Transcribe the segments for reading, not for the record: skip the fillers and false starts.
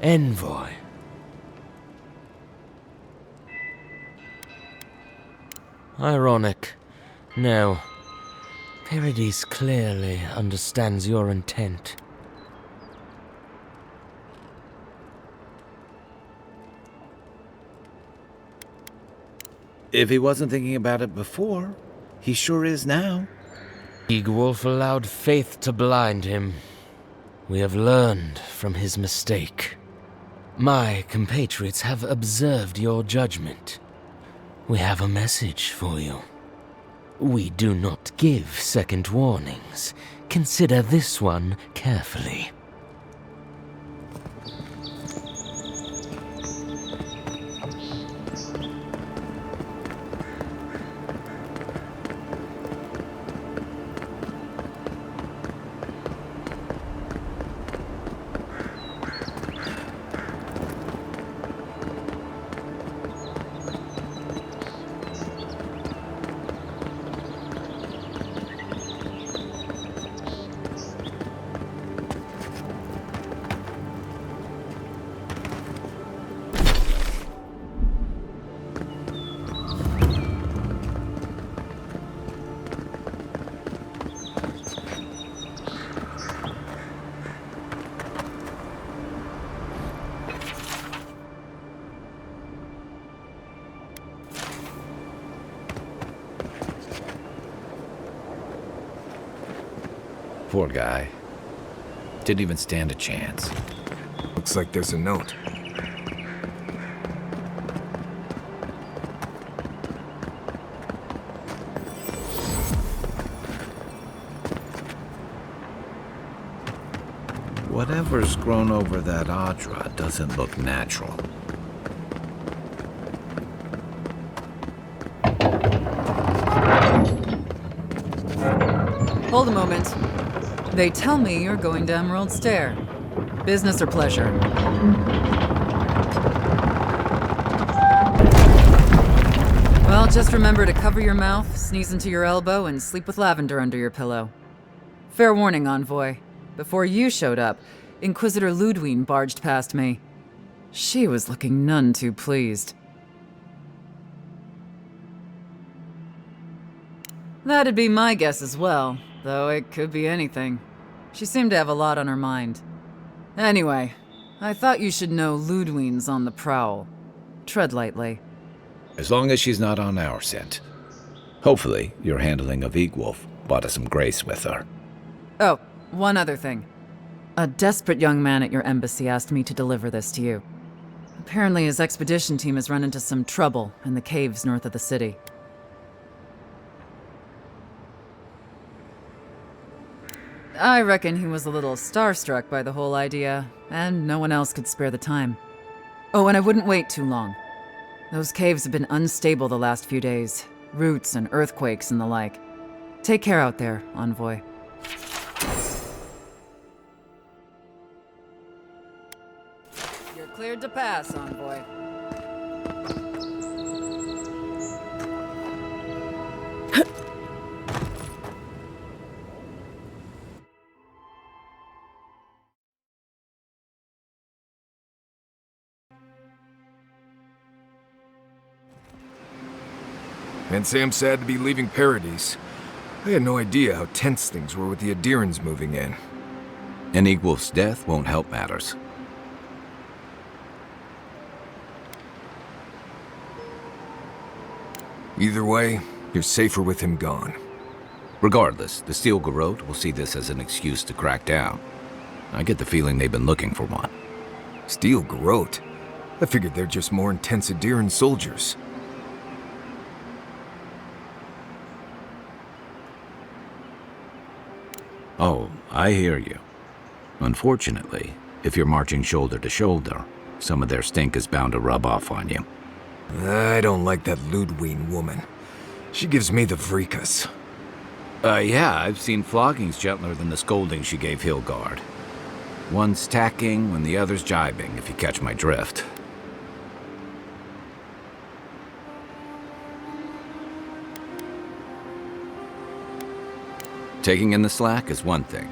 envoy. Ironic. No. Paradis clearly understands your intent. If he wasn't thinking about it before, he sure is now. Eagwolf allowed faith to blind him. We have learned from his mistake. My compatriots have observed your judgment. We have a message for you. We do not give second warnings. Consider this one carefully. Poor guy. Didn't even stand a chance. Looks like there's a note. Whatever's grown over that Audra doesn't look natural. Hold a moment. They tell me you're going to Emerald Stair. Business or pleasure? Well, just remember to cover your mouth, sneeze into your elbow, and sleep with lavender under your pillow. Fair warning, Envoy. Before you showed up, Inquisitor Ludwine barged past me. She was looking none too pleased. That'd be my guess as well, though it could be anything. She seemed to have a lot on her mind. Anyway, I thought you should know Ludwine's on the prowl. Tread lightly. As long as she's not on our scent. Hopefully, your handling of Eagwolf brought us some grace with her. Oh, one other thing. A desperate young man at your embassy asked me to deliver this to you. Apparently his expedition team has run into some trouble in the caves north of the city. I reckon he was a little starstruck by the whole idea, and no one else could spare the time. Oh, and I wouldn't wait too long. Those caves have been unstable the last few days. Roots and earthquakes and the like. Take care out there, Envoy. You're cleared to pass, Envoy. And Sam sad to be leaving Paradis. I had no idea how tense things were with the Adirans moving in. And Eagwolf's death won't help matters. Either way, you're safer with him gone. Regardless, the Steel Garrote will see this as an excuse to crack down. I get the feeling they've been looking for one. Steel Garrote? I figured they're just more intense Adiran soldiers. Oh, I hear you. Unfortunately, if you're marching shoulder to shoulder, some of their stink is bound to rub off on you. I don't like that Ludwine woman. She gives me the freakus. Yeah, I've seen floggings gentler than the scolding she gave Hilgard. One's tacking when the other's jibing, if you catch my drift. Taking in the slack is one thing.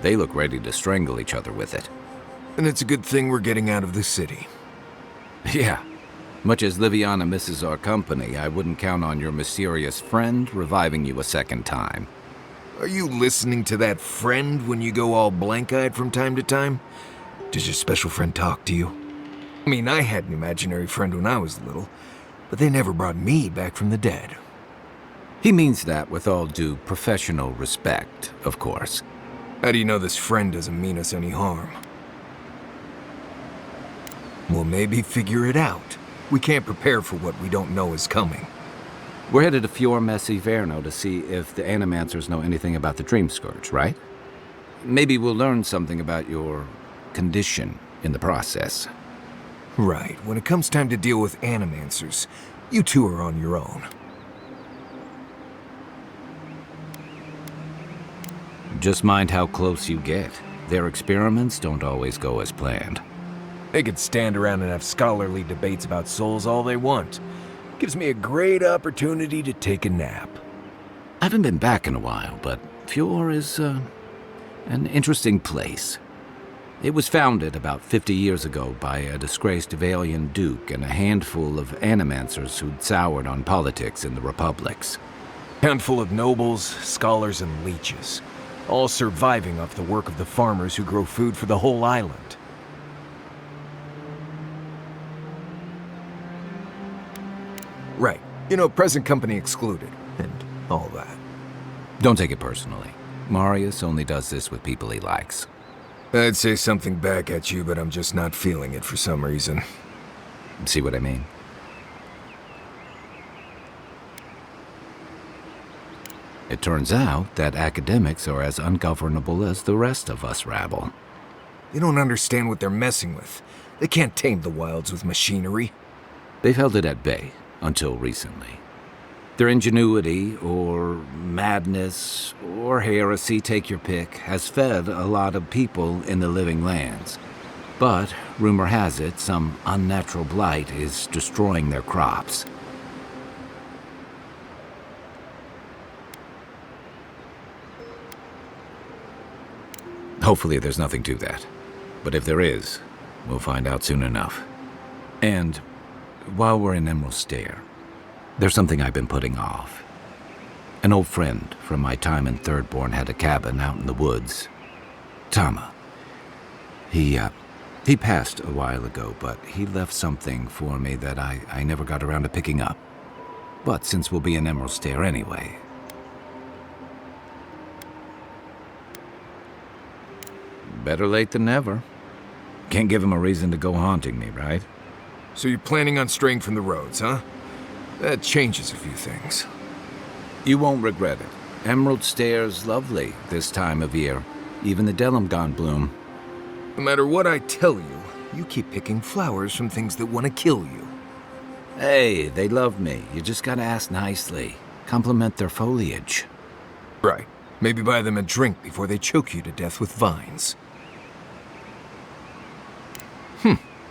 They look ready to strangle each other with it. And it's a good thing we're getting out of the city. Yeah. Much as Liviana misses our company, I wouldn't count on your mysterious friend reviving you a second time. Are you listening to that friend when you go all blank-eyed from time to time? Does your special friend talk to you? I mean, I had an imaginary friend when I was little, but they never brought me back from the dead. He means that with all due professional respect, of course. How do you know this friend doesn't mean us any harm? Well, maybe figure it out. We can't prepare for what we don't know is coming. We're headed to Fior Messi Verno to see if the Animancers know anything about the Dream Scourge, right? Maybe we'll learn something about your condition in the process. Right. When it comes time to deal with Animancers, you two are on your own. Just mind how close you get. Their experiments don't always go as planned. They could stand around and have scholarly debates about souls all they want. Gives me a great opportunity to take a nap. I haven't been back in a while, but Fior is an interesting place. It was founded about 50 years ago by a disgraced Avalian duke and a handful of Animancers who'd soured on politics in the republics. Handful of nobles, scholars, and leeches, all surviving off the work of the farmers who grow food for the whole island. Right. You know, present company excluded, and all that. Don't take it personally. Marius only does this with people he likes. I'd say something back at you, but I'm just not feeling it for some reason. See what I mean? It turns out that academics are as ungovernable as the rest of us rabble. You don't understand what they're messing with. They can't tame the wilds with machinery. They've held it at bay until recently. Their ingenuity, or madness, or heresy, take your pick, has fed a lot of people in the living lands. But, rumor has it, some unnatural blight is destroying their crops. Hopefully there's nothing to that. But if there is, we'll find out soon enough. And while we're in Emerald Stair, there's something I've been putting off. An old friend from my time in Thirdborn had a cabin out in the woods. Tama. He passed a while ago, but he left something for me that I never got around to picking up. But since we'll be in Emerald Stair anyway... Better late than never. Can't give him a reason to go haunting me, right? So you're planning on straying from the roads, huh? That changes a few things. You won't regret it. Emerald Stair's lovely this time of year. Even the Delimgon bloom. No matter what I tell you, you keep picking flowers from things that want to kill you. Hey, they love me. You just gotta ask nicely. Compliment their foliage. Right. Maybe buy them a drink before they choke you to death with vines.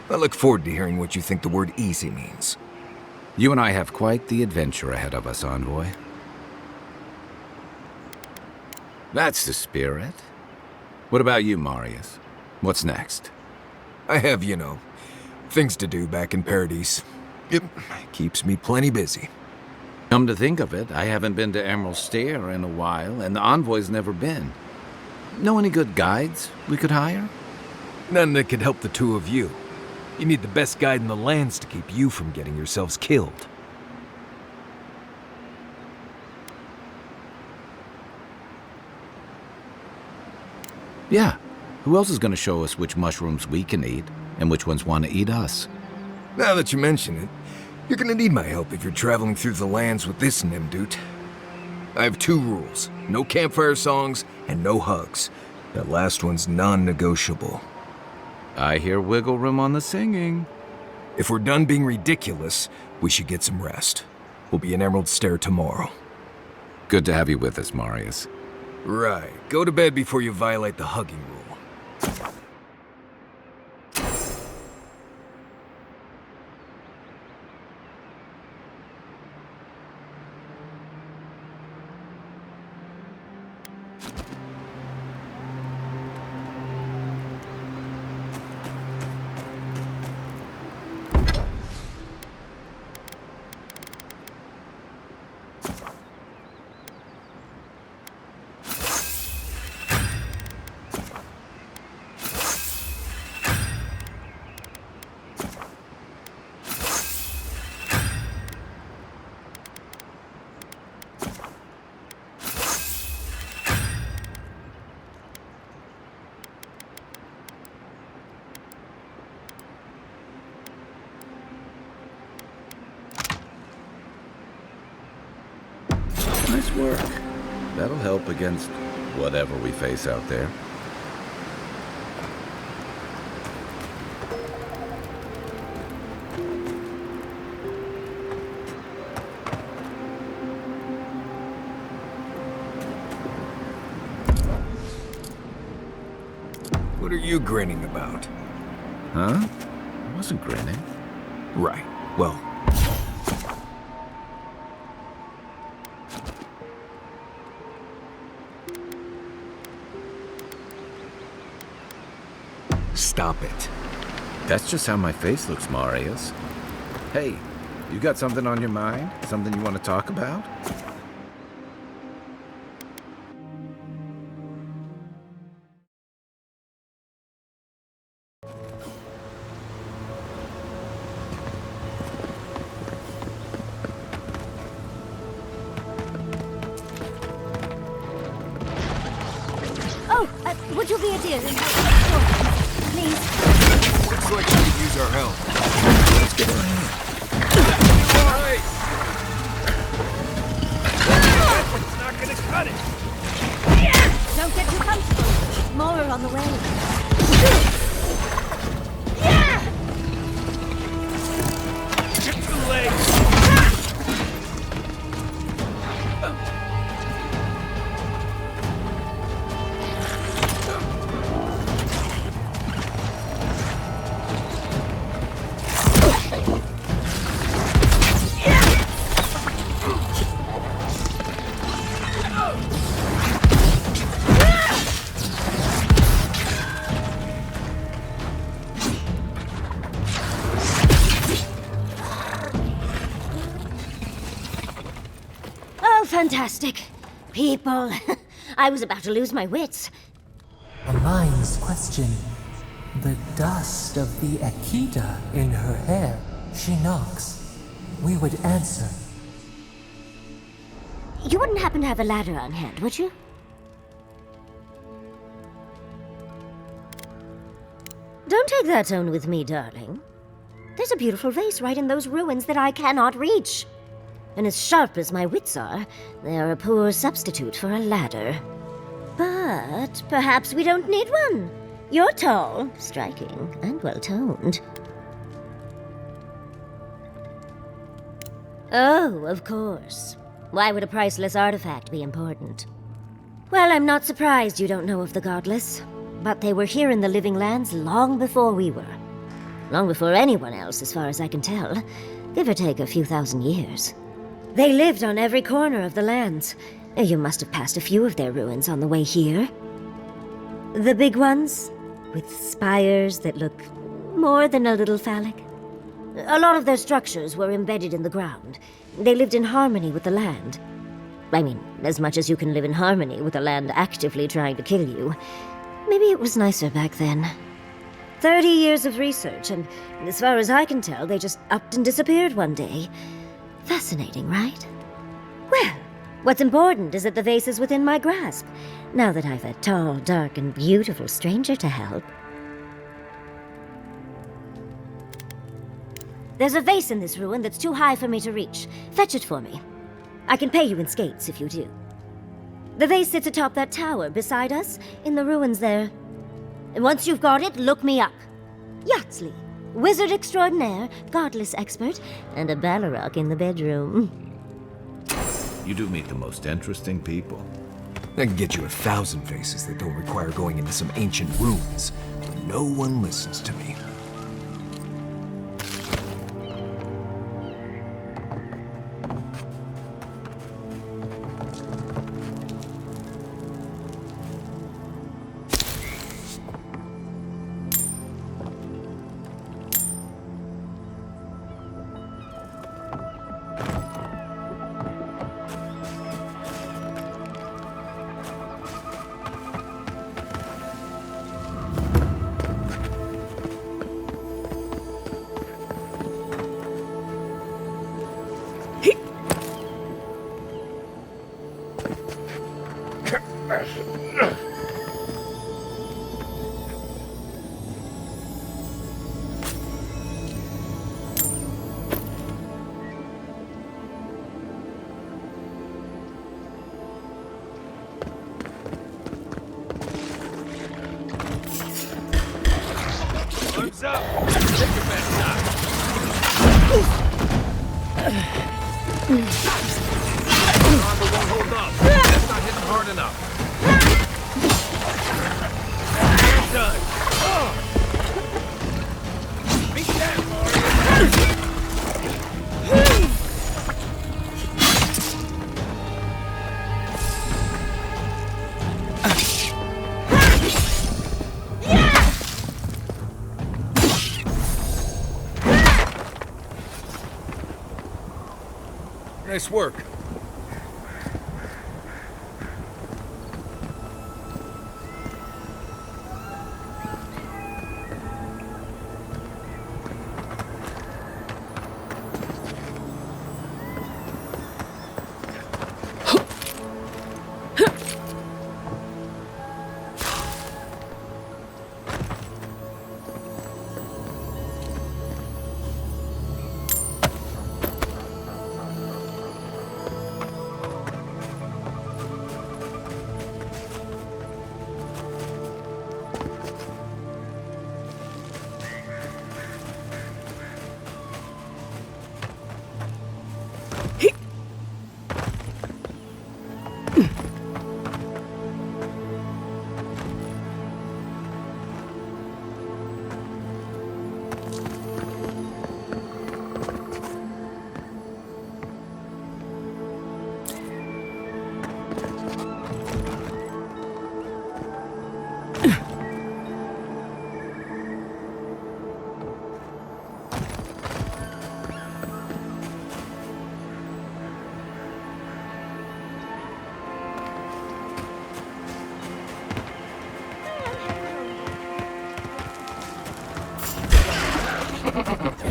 I look forward to hearing what you think the word easy means. You and I have quite the adventure ahead of us, Envoy. That's the spirit. What about you, Marius? What's next? I have, things to do back in Paradise. It keeps me plenty busy. Come to think of it, I haven't been to Emerald Stair in a while, and the Envoy's never been. Know any good guides we could hire? None that could help the two of you. You need the best guide in the lands to keep you from getting yourselves killed. Yeah. Who else is going to show us which mushrooms we can eat, and which ones want to eat us? Now that you mention it, you're gonna need my help if you're traveling through the lands with this Nimdut. I have 2 rules. No campfire songs, and no hugs. That last one's non-negotiable. I hear wiggle room on the singing. If we're done being ridiculous, we should get some rest. We'll be in Emerald Stair tomorrow. Good to have you with us, Marius. Right. Go to bed before you violate the hugging rule. Nice work. That'll help against whatever we face out there. What are you grinning about? Huh? I wasn't grinning. Right. Well, stop it. That's just how my face looks, Marius. Hey, you got something on your mind? Something you want to talk about? Oh, would you be a dear and please? Looks like she could use our help. Let's get her in. All right. It's not gonna cut it! Don't get too comfortable. More are on the way. You're too late! Oh, fantastic. People. I was about to lose my wits. A mind's question. The dust of the Akita in her hair. She knocks. We would answer. You wouldn't happen to have a ladder on hand, would you? Don't take that tone with me, darling. There's a beautiful vase right in those ruins that I cannot reach. And as sharp as my wits are, they are a poor substitute for a ladder. But perhaps we don't need one. You're tall, striking, and well-toned. Oh, of course. Why would a priceless artifact be important? Well, I'm not surprised you don't know of the Godless. But they were here in the Living Lands long before we were. Long before anyone else, as far as I can tell. Give or take a few thousand years. They lived on every corner of the lands. You must have passed a few of their ruins on the way here. The big ones, with spires that look more than a little phallic. A lot of their structures were embedded in the ground. They lived in harmony with the land. I mean, as much as you can live in harmony with the land actively trying to kill you. Maybe it was nicer back then. 30 years of research, and as far as I can tell, they just upped and disappeared one day. Fascinating, right? Well, what's important is that the vase is within my grasp, now that I've a tall, dark, and beautiful stranger to help. There's a vase in this ruin that's too high for me to reach. Fetch it for me. I can pay you in skates if you do. The vase sits atop that tower beside us, in the ruins there. And once you've got it, look me up. Yatsley, wizard extraordinaire, godless expert, and a Balrog in the bedroom. You do meet the most interesting people. I can get you 1,000 faces that don't require going into some ancient ruins, but no one listens to me. enough. Done. Beat that, warrior. Nice work.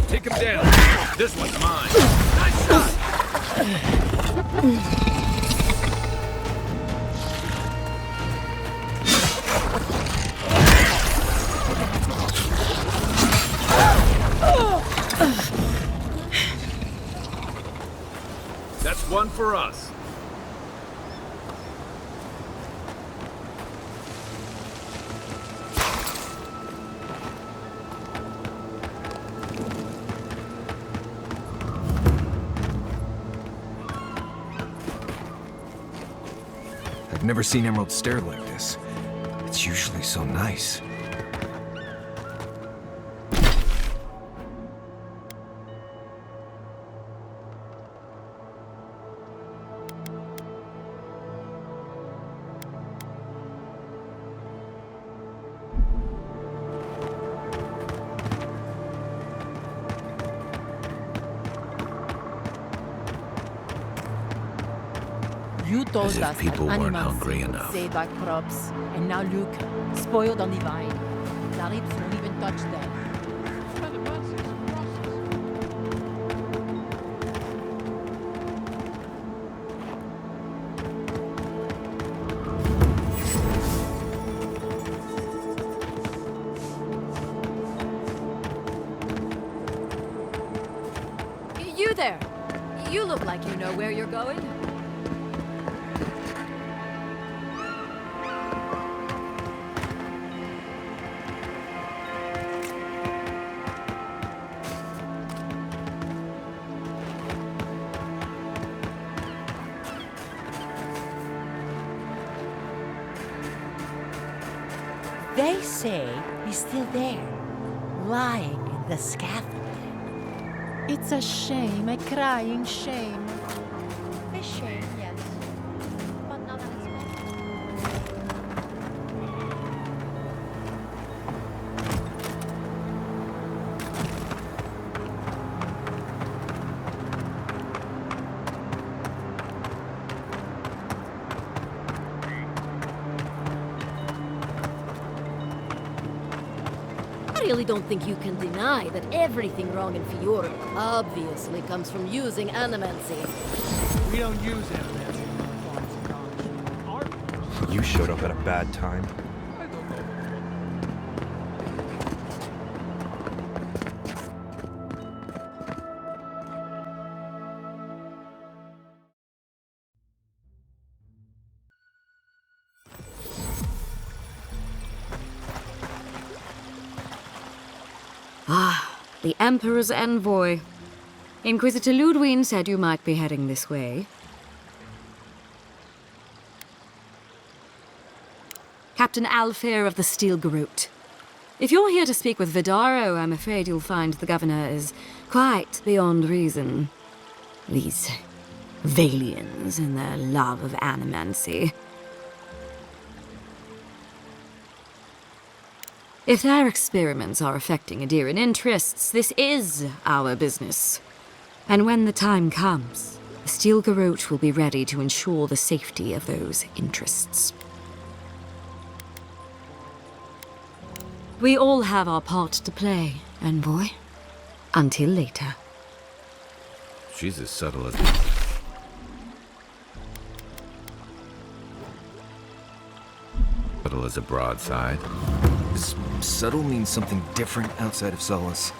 Take him down. This one's mine. Nice shot. That's one for us. I've never seen Emerald stare like this. It's usually so nice. You told As if us people that weren't animals hungry would enough. save our crops, and now look, spoiled on the vine. The rips won't even touch them. You there! You look like you know where you're going. They say he's still there, lying in the scaffolding. It's a shame, a crying shame. A shame, yes. But not unexpected. I really don't think you can deny that everything wrong in Fiora obviously comes from using animancy. We don't use animancy. You showed up at a bad time. Ah, the Emperor's envoy. Inquisitor Ludwig said you might be heading this way. Captain Alfair of the Steel Garrote. If you're here to speak with Vidaro, I'm afraid you'll find the governor is quite beyond reason. These Valians and their love of animancy. If their experiments are affecting Adiran interests, this is our business. And when the time comes, the Steel Garrote will be ready to ensure the safety of those interests. We all have our part to play, envoy. Until later. She's as subtle as... subtle as a broadside. Does subtle mean something different outside of Solace?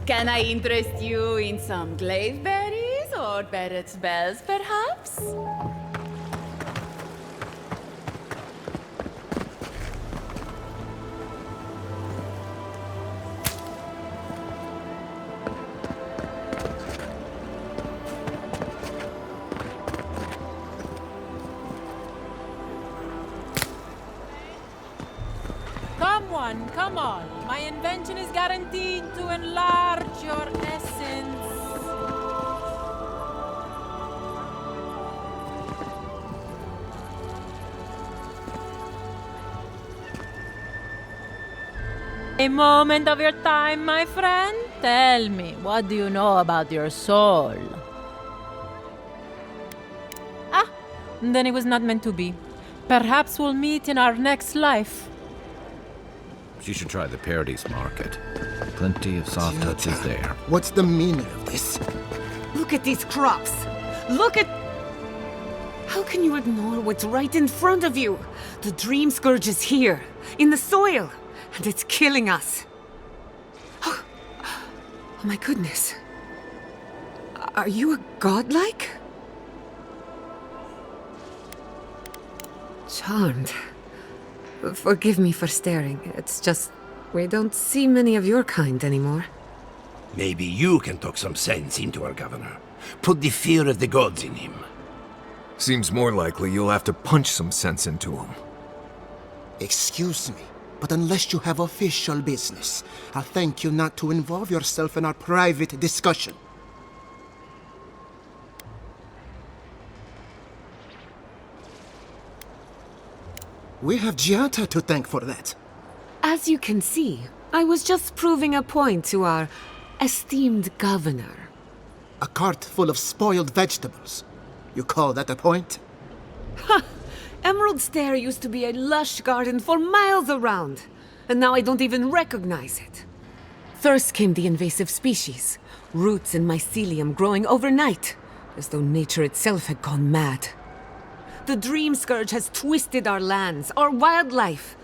Can I interest you in some glaveberries or Barrett's bells, perhaps? Come on. My invention is guaranteed to enlarge your essence. A moment of your time, my friend. Tell me, what do you know about your soul? Ah, then it was not meant to be. Perhaps we'll meet in our next life. She should try the Paradise Market. Plenty of soft touches there. What's the meaning of this? Look at these crops. Look at... How can you ignore what's right in front of you? The Dream Scourge is here, in the soil, and it's killing us. Oh my goodness. Are you a godlike? Charmed. Forgive me for staring. It's just, we don't see many of your kind anymore. Maybe you can talk some sense into our governor. Put the fear of the gods in him. Seems more likely you'll have to punch some sense into him. Excuse me, but unless you have official business, I'll thank you not to involve yourself in our private discussion. We have Giata to thank for that. As you can see, I was just proving a point to our esteemed governor. A cart full of spoiled vegetables. You call that a point? Ha! Emerald Stair used to be a lush garden for miles around, and now I don't even recognize it. First came the invasive species, roots and mycelium growing overnight, as though nature itself had gone mad. The Dream Scourge has twisted our lands, our wildlife,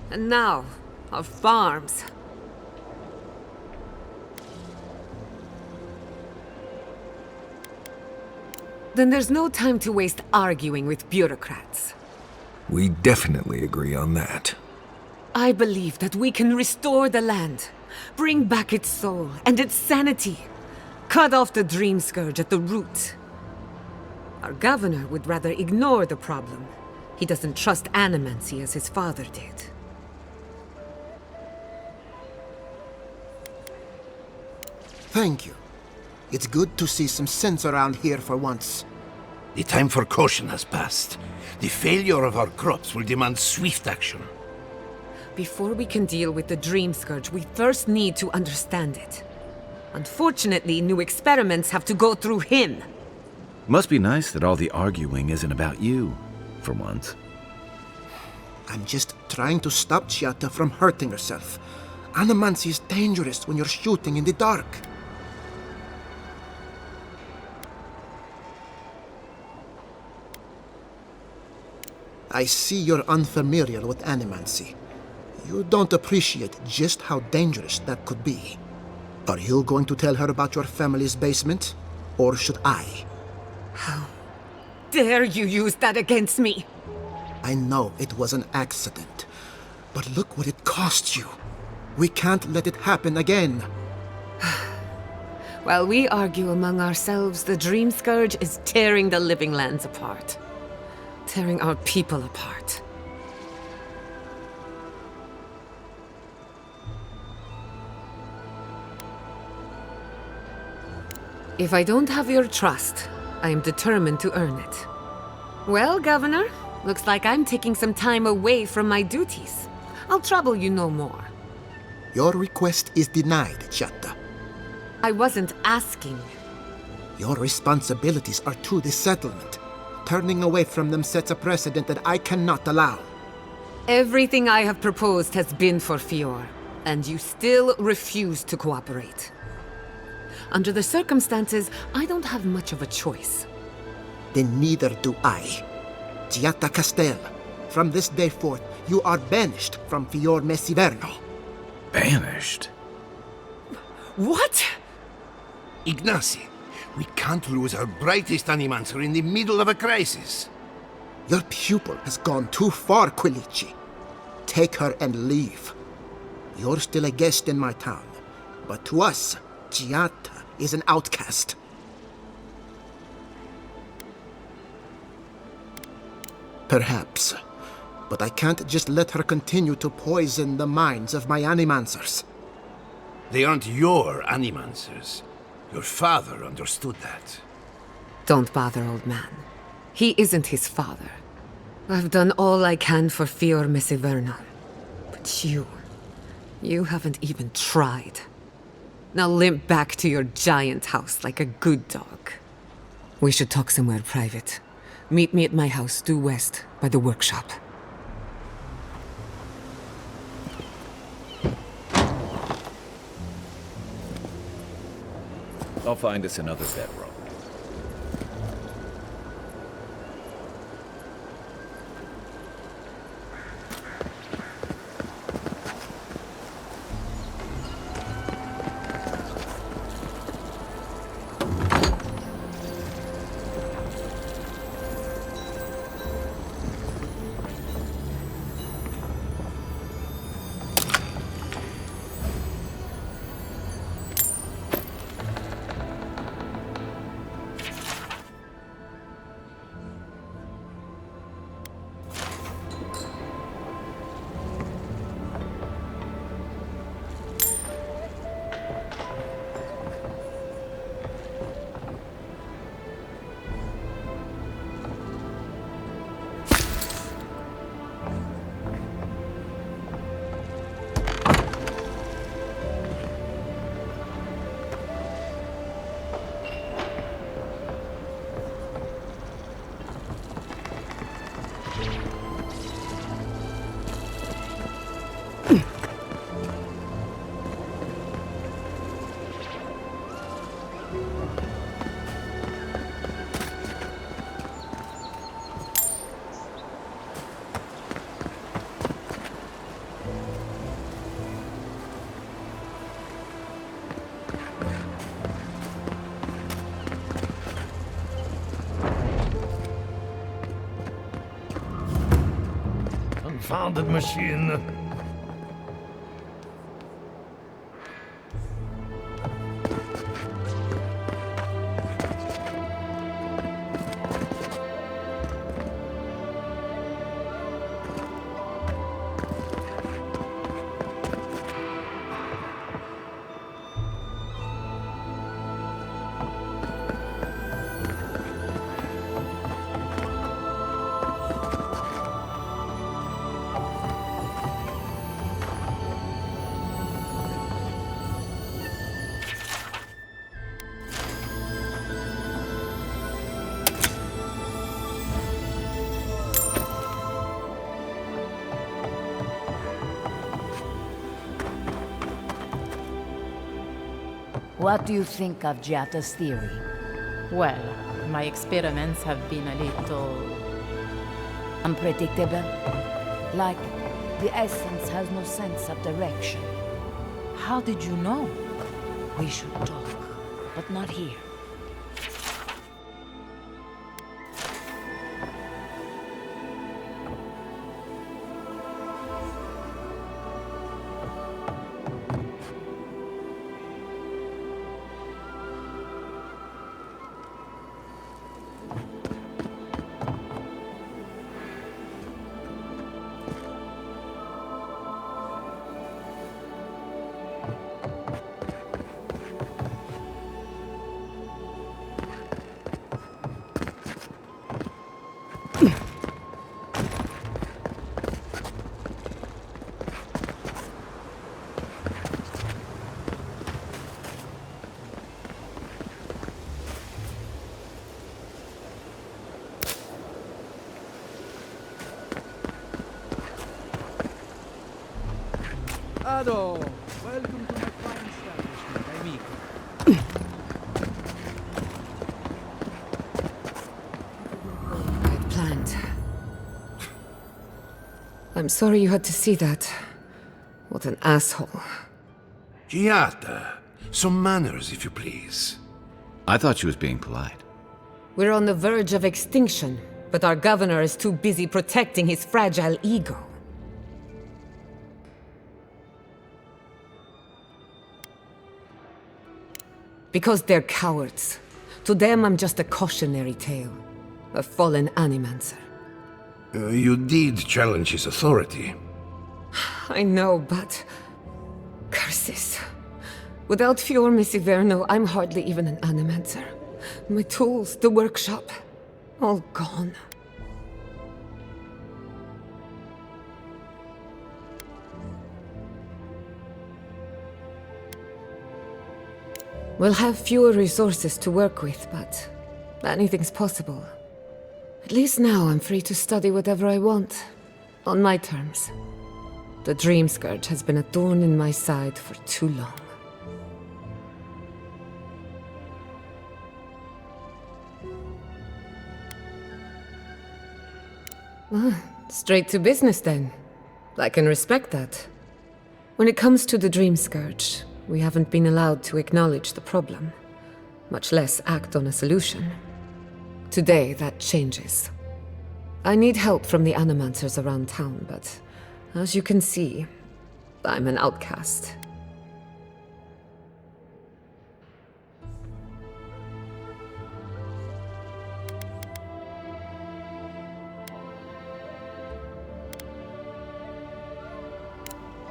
and now, our farms. Then there's no time to waste arguing with bureaucrats. We definitely agree on that. I believe that we can restore the land, bring back its soul and its sanity, cut off the Dream Scourge at the root. Our governor would rather ignore the problem. He doesn't trust animancy as his father did. Thank you. It's good to see some sense around here for once. The time for caution has passed. The failure of our crops will demand swift action. Before we can deal with the Dream Scourge, we first need to understand it. Unfortunately, new experiments have to go through him. Must be nice that all the arguing isn't about you, for once. I'm just trying to stop Giata from hurting herself. Animancy is dangerous when you're shooting in the dark. I see you're unfamiliar with animancy. You don't appreciate just how dangerous that could be. Are you going to tell her about your family's basement? Or should I? How dare you use that against me? I know it was an accident, but look what it cost you. We can't let it happen again. While we argue among ourselves, the Dream Scourge is tearing the living lands apart. Tearing our people apart. If I don't have your trust, I am determined to earn it. Well, Governor, looks like I'm taking some time away from my duties. I'll trouble you no more. Your request is denied, Chatta. I wasn't asking. Your responsibilities are to the settlement. Turning away from them sets a precedent that I cannot allow. Everything I have proposed has been for Fior, and you still refuse to cooperate. Under the circumstances, I don't have much of a choice. Then neither do I. Giatta Castel, from this day forth, you are banished from Fior Messiverno. Banished? What? Ignacy, we can't lose our brightest animancer in the middle of a crisis. Your pupil has gone too far, Quilici. Take her and leave. You're still a guest in my town, but to us, Giatta is an outcast. Perhaps, but I can't just let her continue to poison the minds of my animancers. They aren't your animancers. Your father understood that. Don't bother, old man. He isn't his father. I've done all I can for Fior Messiverno. But you haven't even tried. Now limp back to your giant house like a good dog. We should talk somewhere private. Meet me at my house due west by the workshop. I'll find us another bedroom. Confounded machine. What do you think of Giatta's theory? Well, my experiments have been a little unpredictable. Like, the essence has no sense of direction. How did you know? We should talk, but not here. Ado, welcome to my fine establishment, amigo. I had planned. I'm sorry you had to see that. What an asshole. Giata, some manners, if you please. I thought she was being polite. We're on the verge of extinction, but our governor is too busy protecting his fragile ego. Because they're cowards. To them, I'm just a cautionary tale. A fallen animancer. You did challenge his authority. I know, but... curses. Without Fior Messiverno, I'm hardly even an animancer. My tools, the workshop, all gone. We'll have fewer resources to work with, but anything's possible. At least now I'm free to study whatever I want, on my terms. The Dream Scourge has been a thorn in my side for too long. Straight to business then. I can respect that. When it comes to the Dream Scourge, we haven't been allowed to acknowledge the problem, much less act on a solution. Today, that changes. I need help from the animancers around town, but as you can see, I'm an outcast.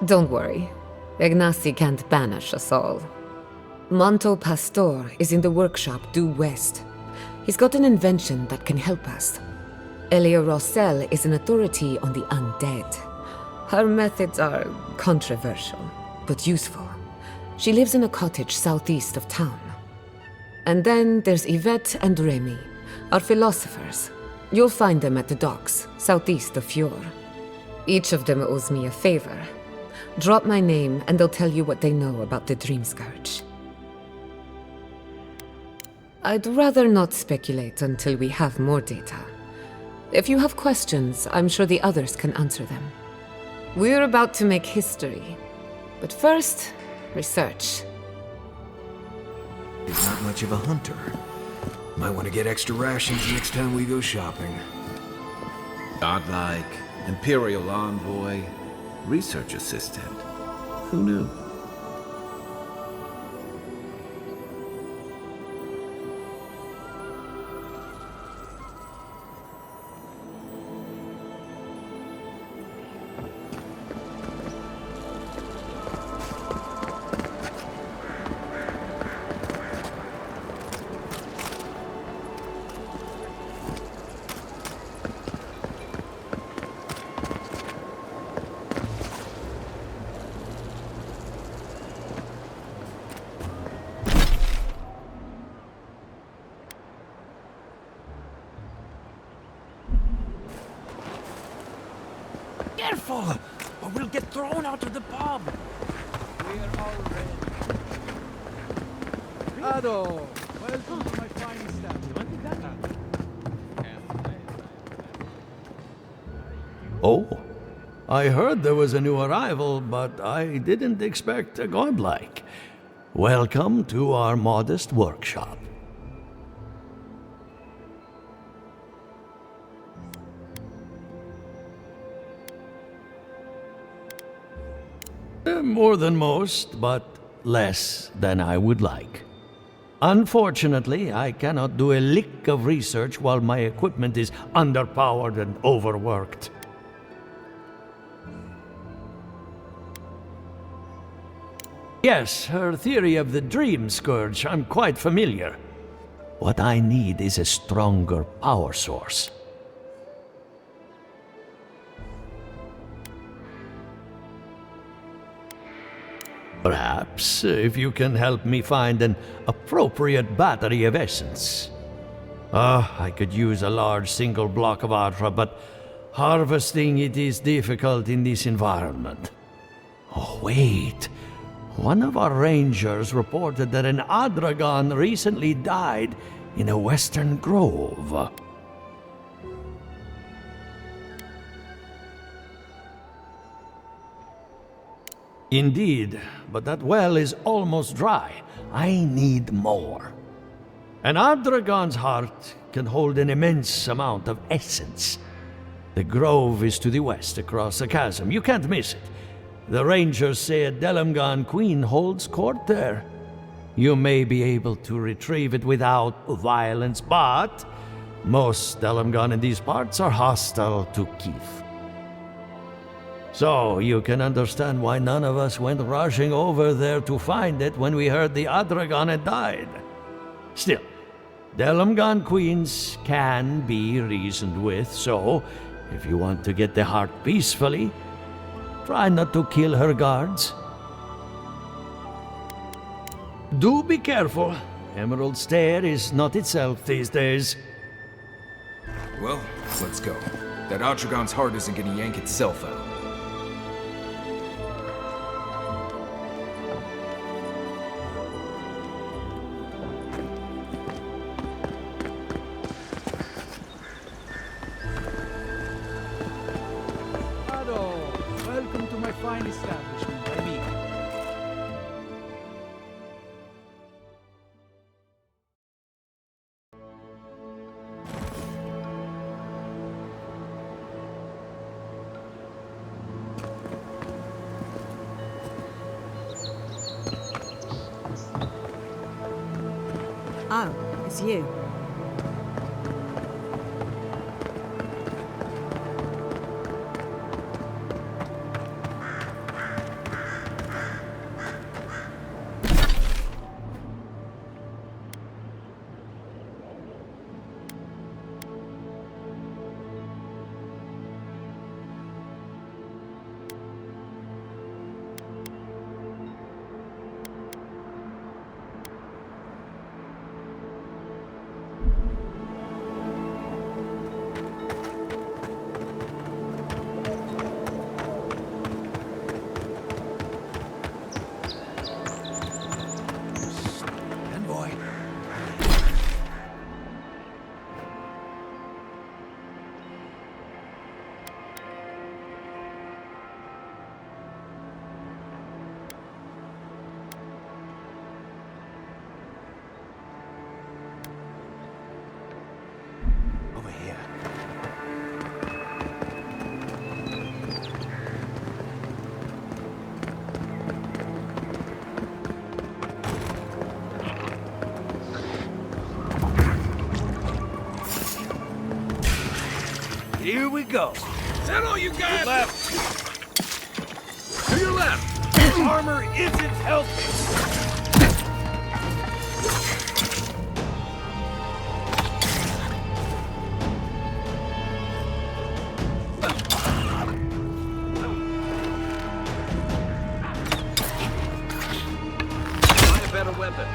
Don't worry. Ignasi can't banish us all. Monto Pastor is in the workshop due west. He's got an invention that can help us. Elia Rossell is an authority on the undead. Her methods are controversial, but useful. She lives in a cottage southeast of town. And then there's Yvette and Remy, our philosophers. You'll find them at the docks, southeast of Fjord. Each of them owes me a favor. Drop my name and they'll tell you what they know about the Dream Scourge. I'd rather not speculate until we have more data. If you have questions, I'm sure the others can answer them. We're about to make history. But first, research. He's not much of a hunter. Might want to get extra rations next time we go shopping. Godlike, Imperial Envoy, Research Assistant. Who knew? Careful, or we'll get thrown out of the pub. We're all ready. Ado, welcome to my fine establishment. Oh, I heard there was a new arrival, but I didn't expect a godlike. Welcome to our modest workshop. More than most, but less than I would like. Unfortunately, I cannot do a lick of research while my equipment is underpowered and overworked. Yes, her theory of the Dream Scourge, I'm quite familiar. What I need is a stronger power source. Perhaps, if you can help me find an appropriate battery of essence. I could use a large single block of Artra, but harvesting it is difficult in this environment. Oh, wait. One of our rangers reported that an Adragon recently died in a western grove. Indeed, but that well is almost dry. I need more. An Adragon's heart can hold an immense amount of essence. The grove is to the west, across the chasm. You can't miss it. The rangers say a Delamgan queen holds court there. You may be able to retrieve it without violence, but most Delamgan in these parts are hostile to Keith. So you can understand why none of us went rushing over there to find it when we heard the Adragon had died. Still, Delamgan queens can be reasoned with, so if you want to get the heart peacefully, try not to kill her guards. Do be careful. Emerald Stair is not itself these days. Well, let's go. That Adragon's heart isn't gonna yank itself out. Welcome to my fine establishment, I mean. Oh, it's you. Here we go. Is that all you got? Left. To your left. Armor isn't healthy. Find a better weapon.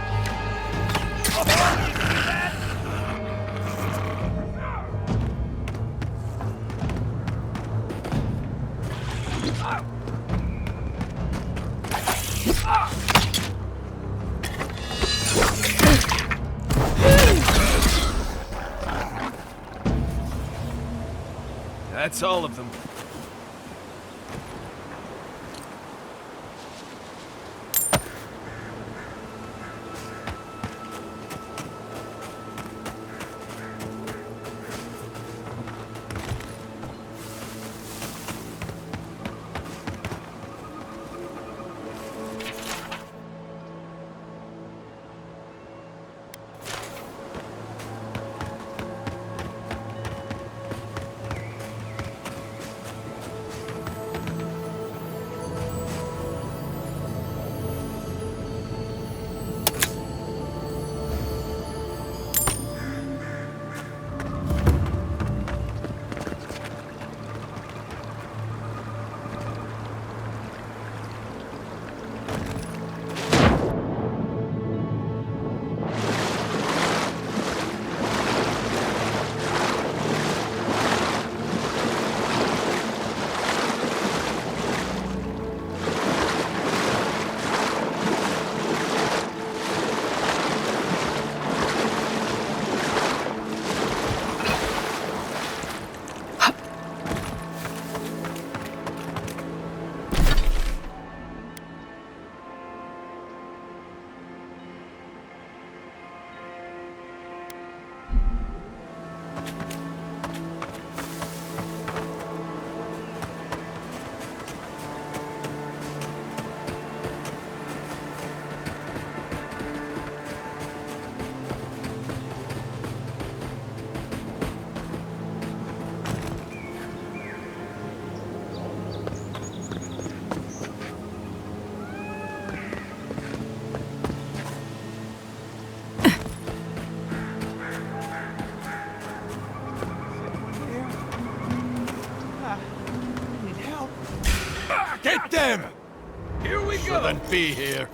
That's all of them. shouldn't be here.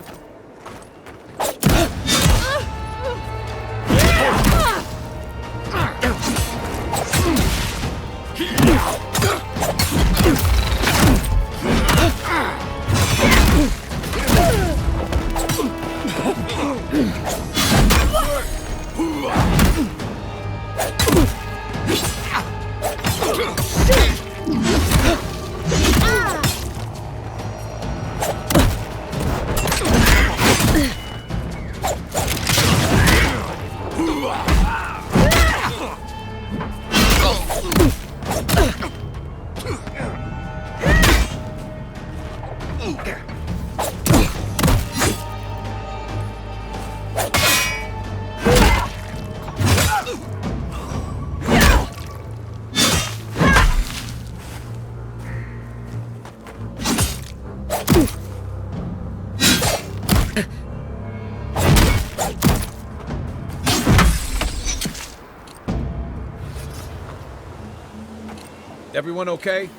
Everyone okay?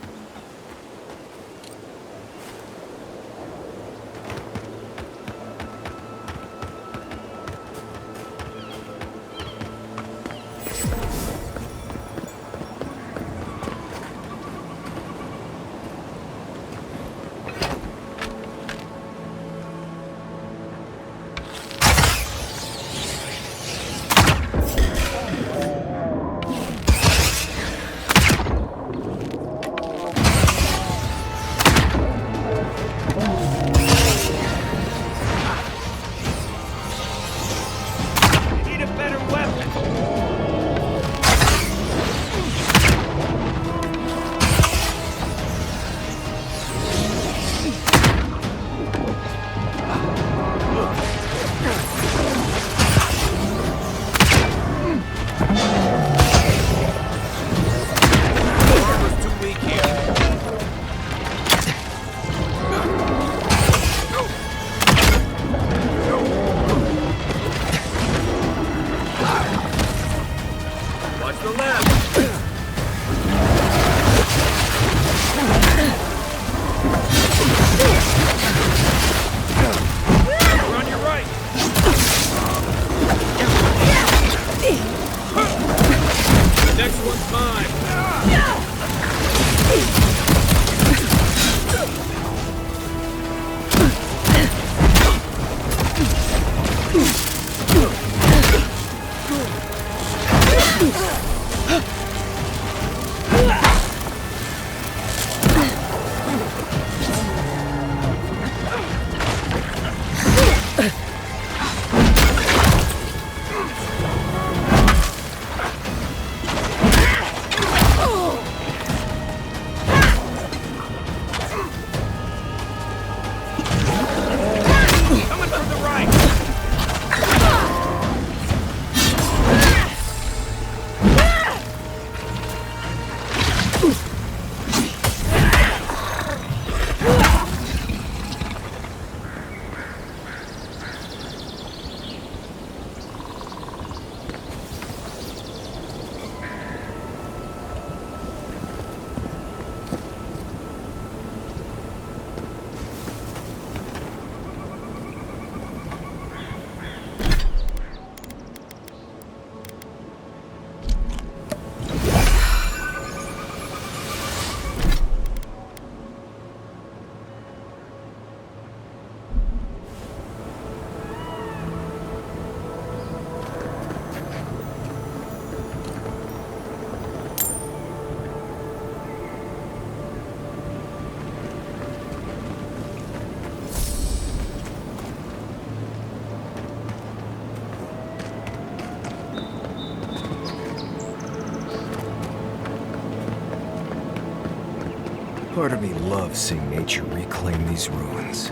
Part of me loves seeing nature reclaim these ruins.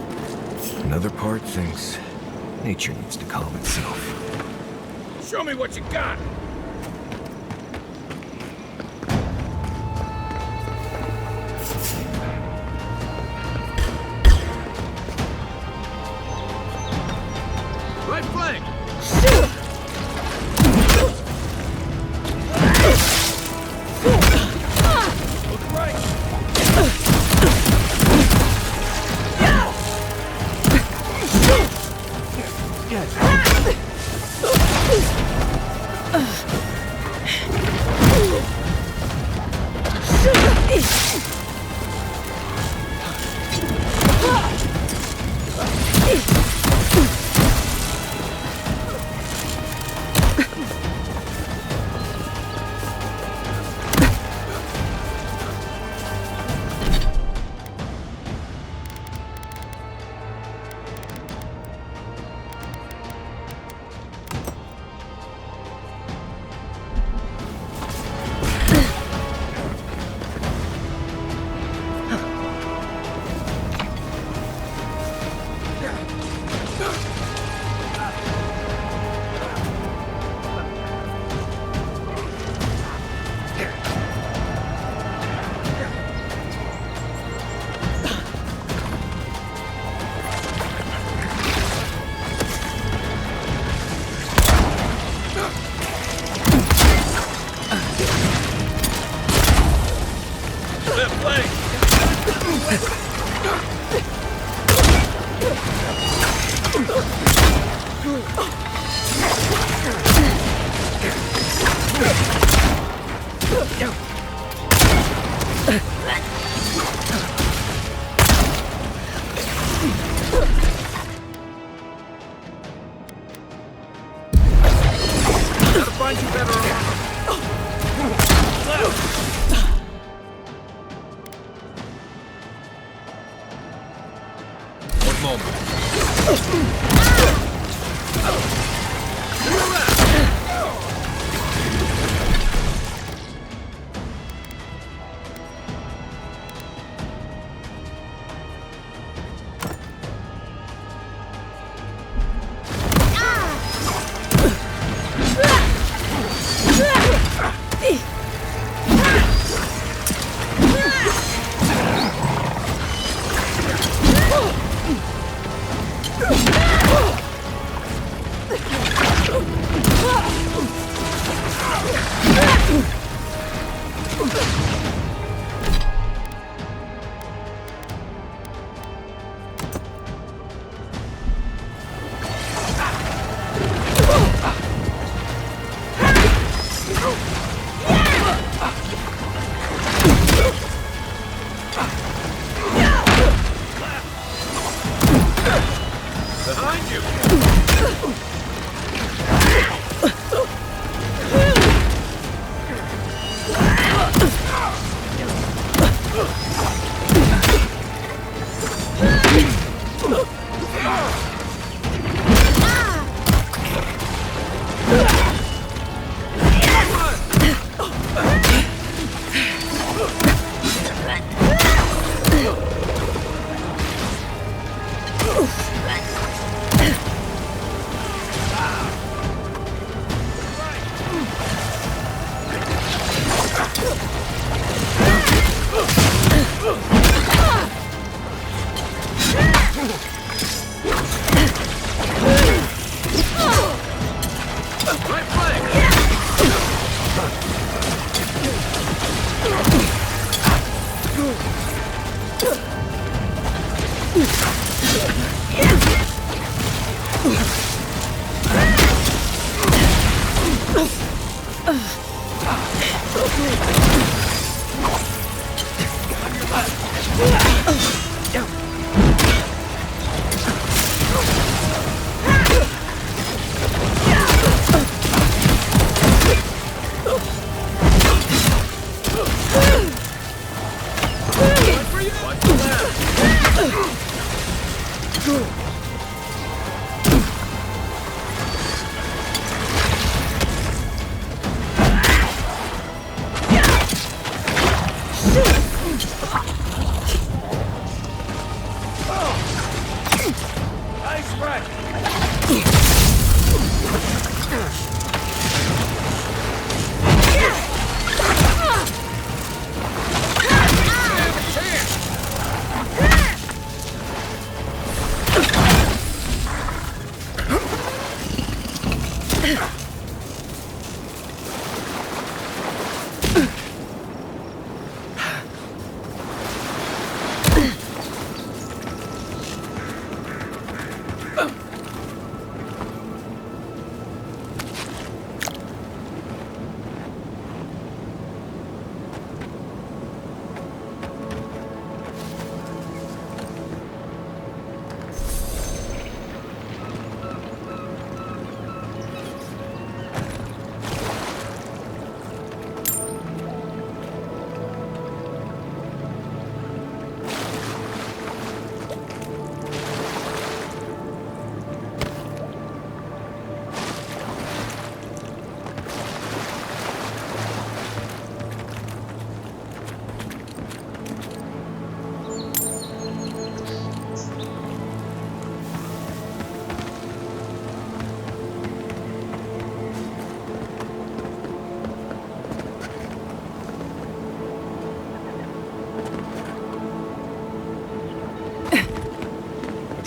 Another part thinks nature needs to calm itself. Show me what you got! Right flank! Look right! Find you better One moment. behind you!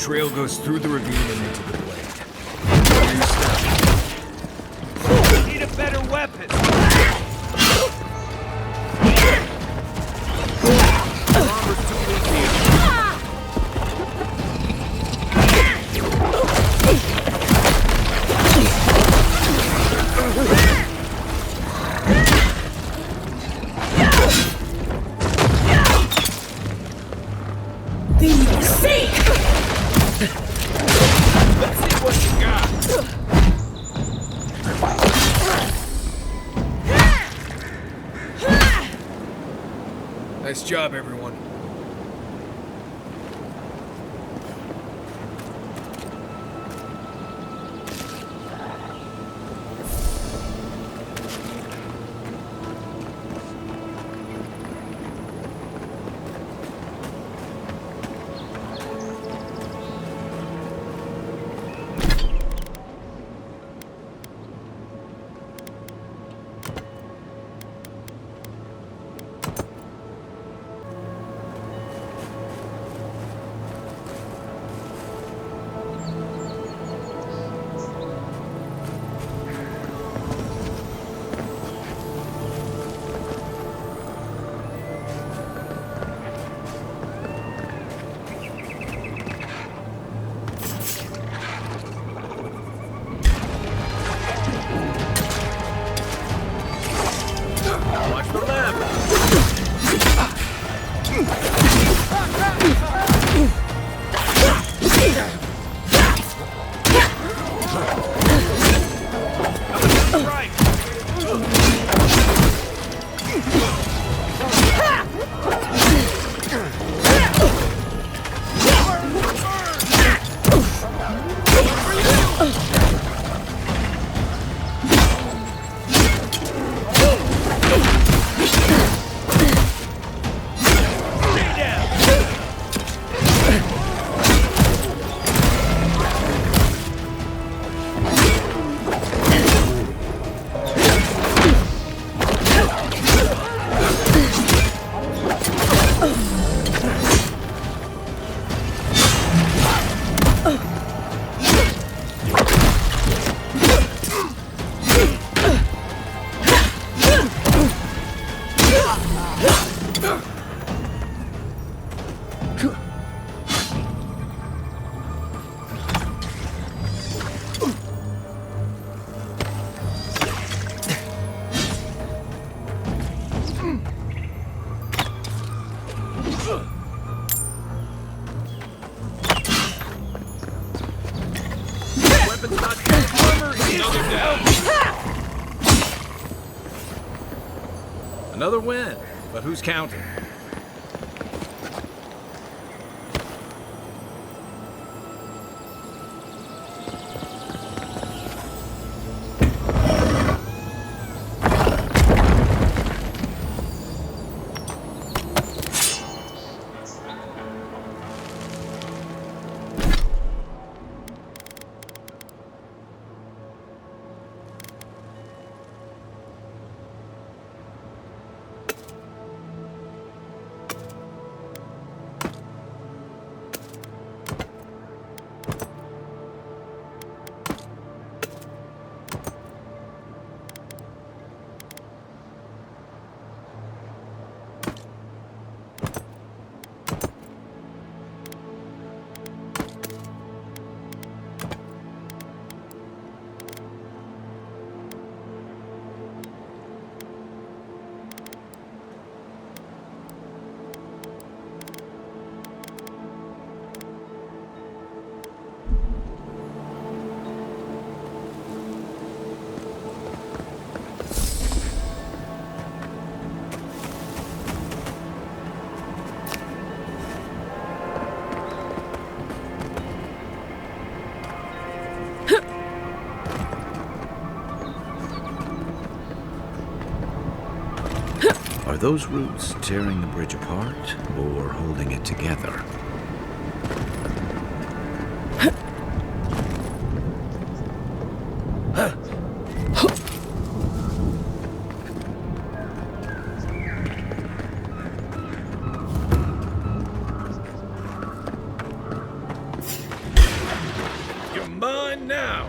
Trail goes through the ravine and into the blade. Need a better weapon! Nice job, everyone. Another win, but who's counting? Are those roots tearing the bridge apart or holding it together? You're mine now!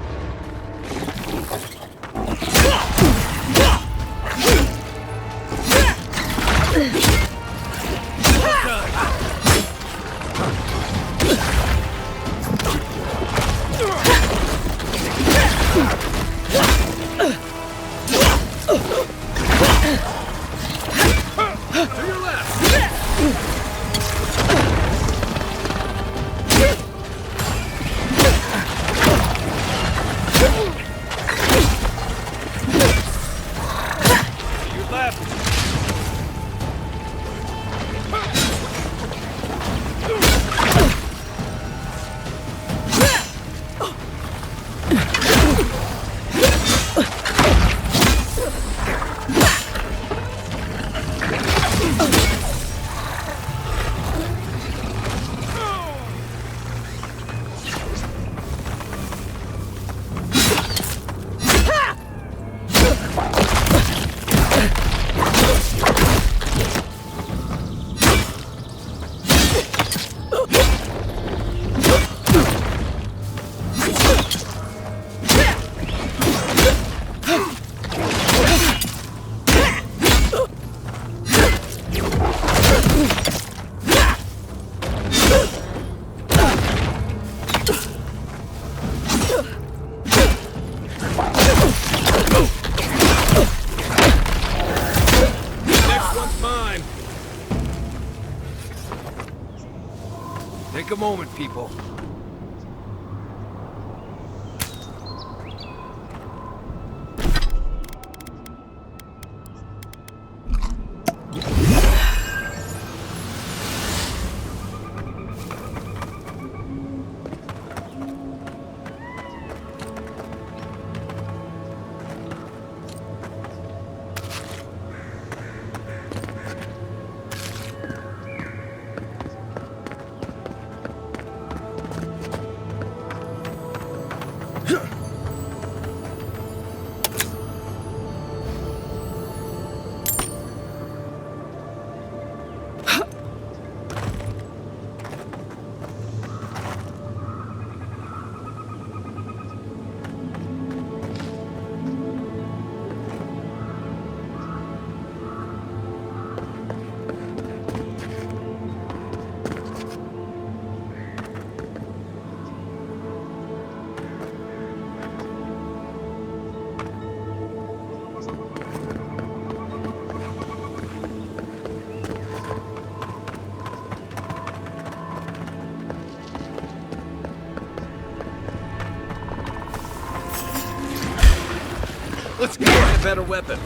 Take a moment, people. Let's go get a better weapon.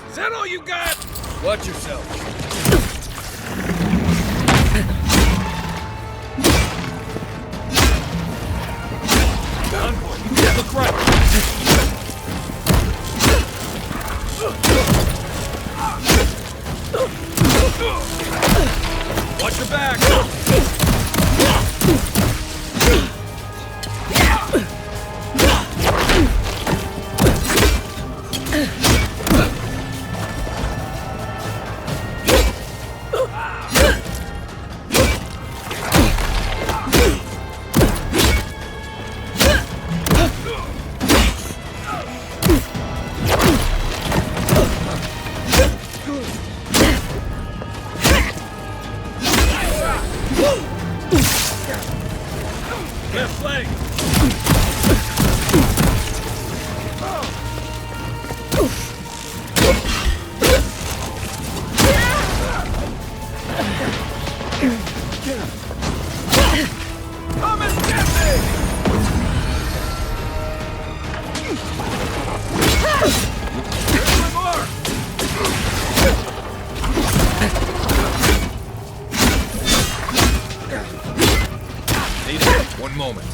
Is that all you got? Watch yourself. Look right. Watch your back. Left leg. Come and get me! Here's my mark! Need it. One moment.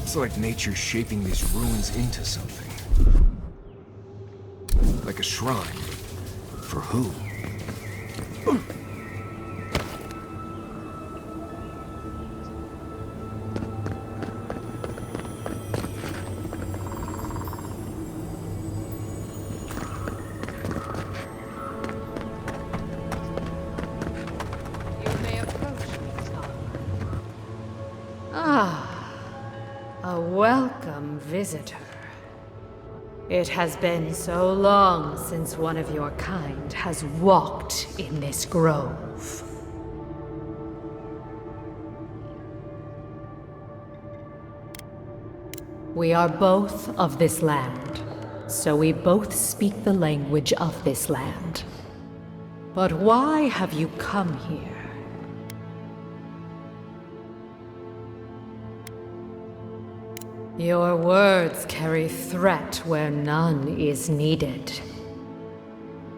It's like nature's shaping these ruins into something. Like a shrine. For who? A welcome visitor. It has been so long since one of your kind has walked in this grove. We are both of this land, so we both speak the language of this land. But why have you come here? Your words carry threat where none is needed.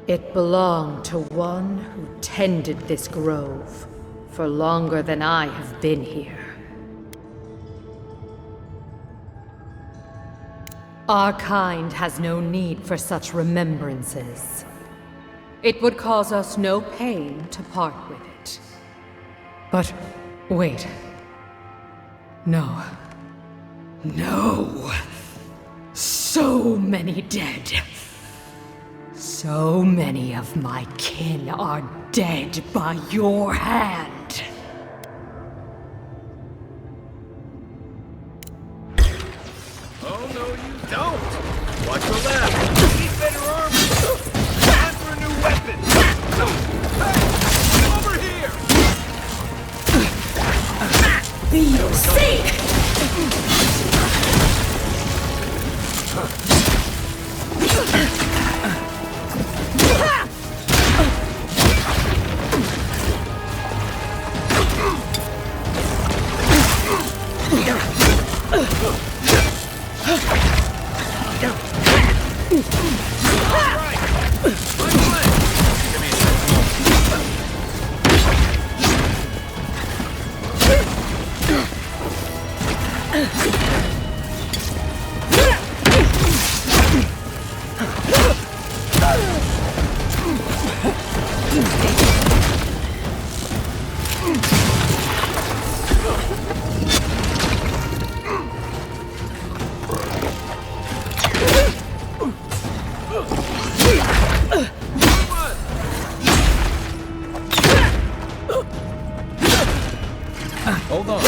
It belonged to one who tended this grove for longer than I have been here. Our kind has no need for such remembrances. It would cause us no pain to part with it. But wait. No. No! So many dead. So many of my kin are dead by your hand. Oh, no, you don't! Watch your left! You need better armor! Time for a new weapon! Hey! Over here! Be safe! Hold on.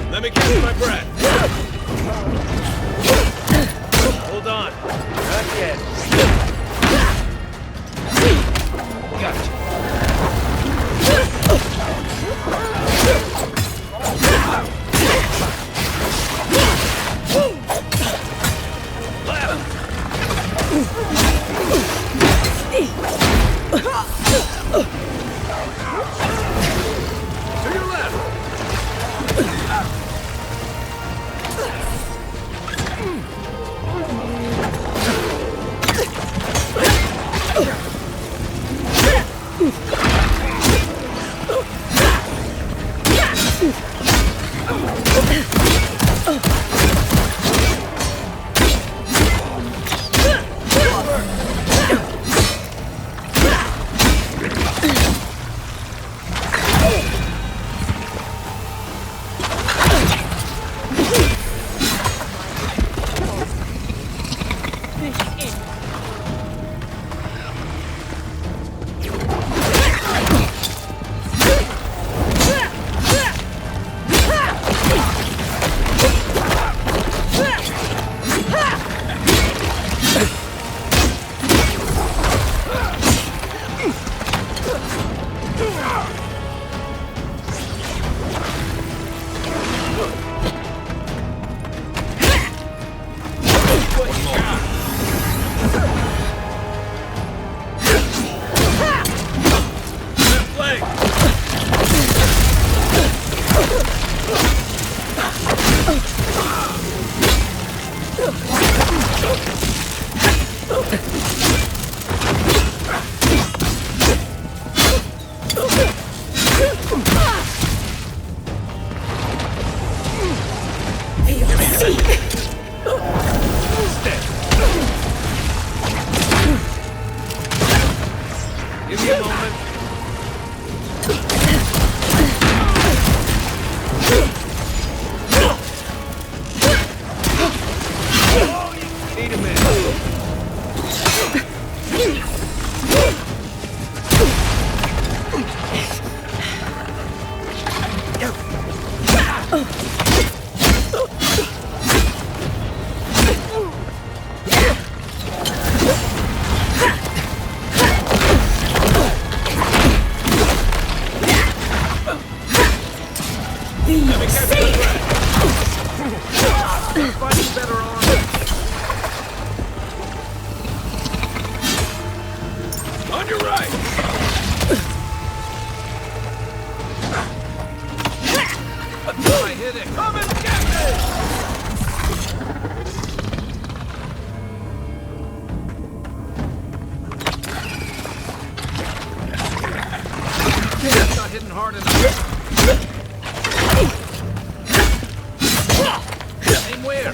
Let me catch my breath. Hold on. Not yet. Gotcha. To your left. Give me a moment. Need a minute. right! I hit it! Come and get me! Not hitting hard enough. Aim where?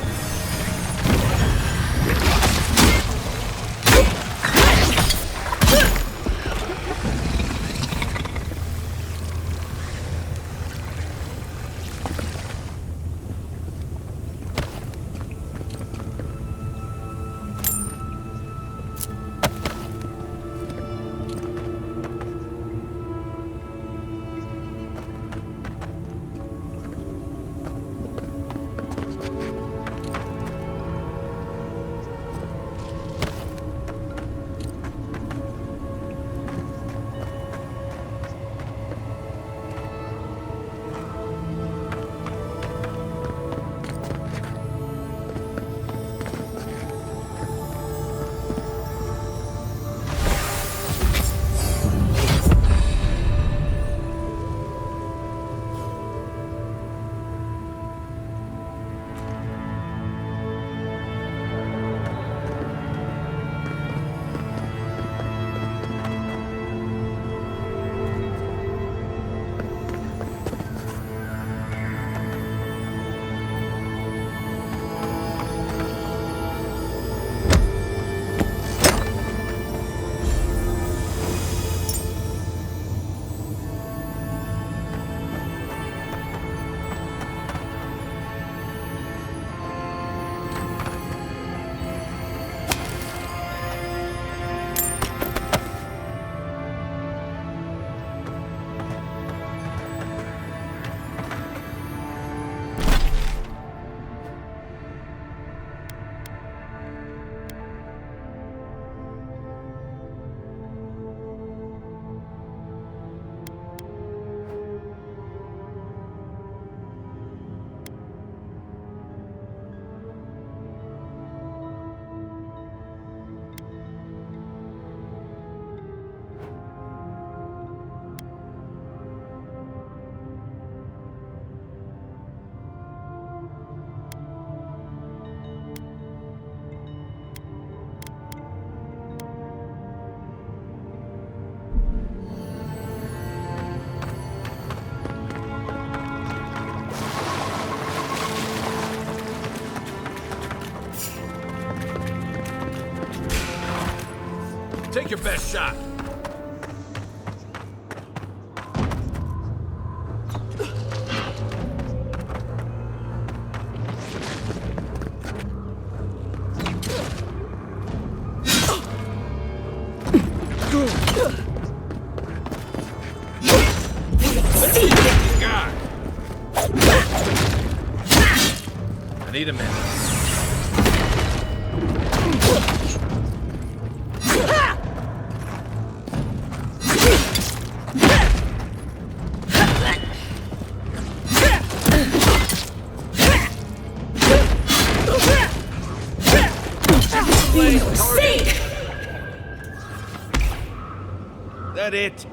Take your best shot. God. I need a minute. That it?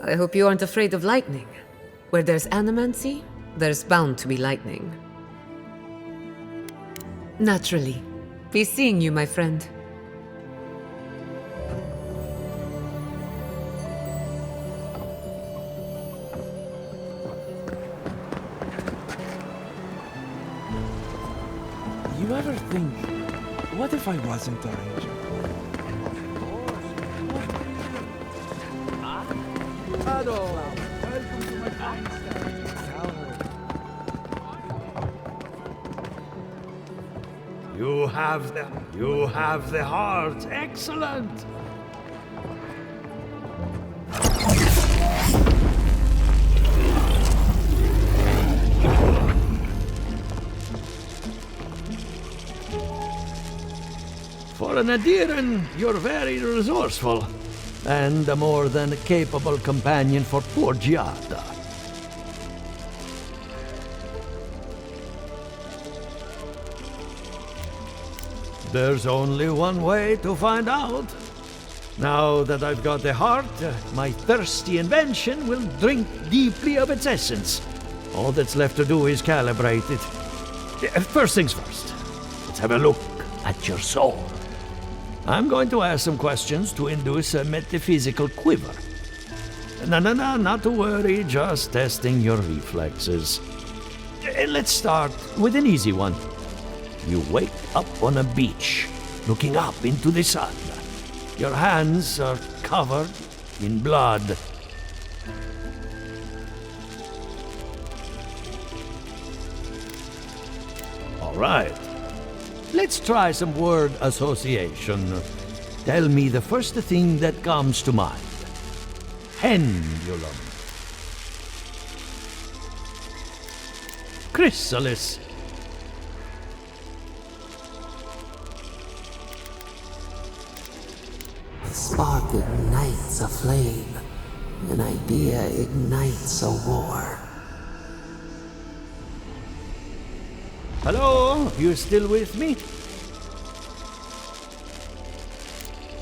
I hope you aren't afraid of lightning. Where there's animancy, there's bound to be lightning. Naturally. Be seeing you, my friend. You ever think, what if I wasn't a ranger? Welcome to my fine You have the heart. Excellent. For an Adiran, you're very resourceful, and a more than capable companion for poor Giada. There's only one way to find out. Now that I've got the heart, my thirsty invention will drink deeply of its essence. All that's left to do is calibrate it. First things first, let's have a look at your soul. I'm going to ask some questions to induce a metaphysical quiver. No, not to worry, just testing your reflexes. Let's start with an easy one. You wake up on a beach, looking up into the sun. Your hands are covered in blood. All right. Let's try some word association. Tell me the first thing that comes to mind. Pendulum. Chrysalis. Spark ignites a flame. An idea ignites a war. Hello? You still with me?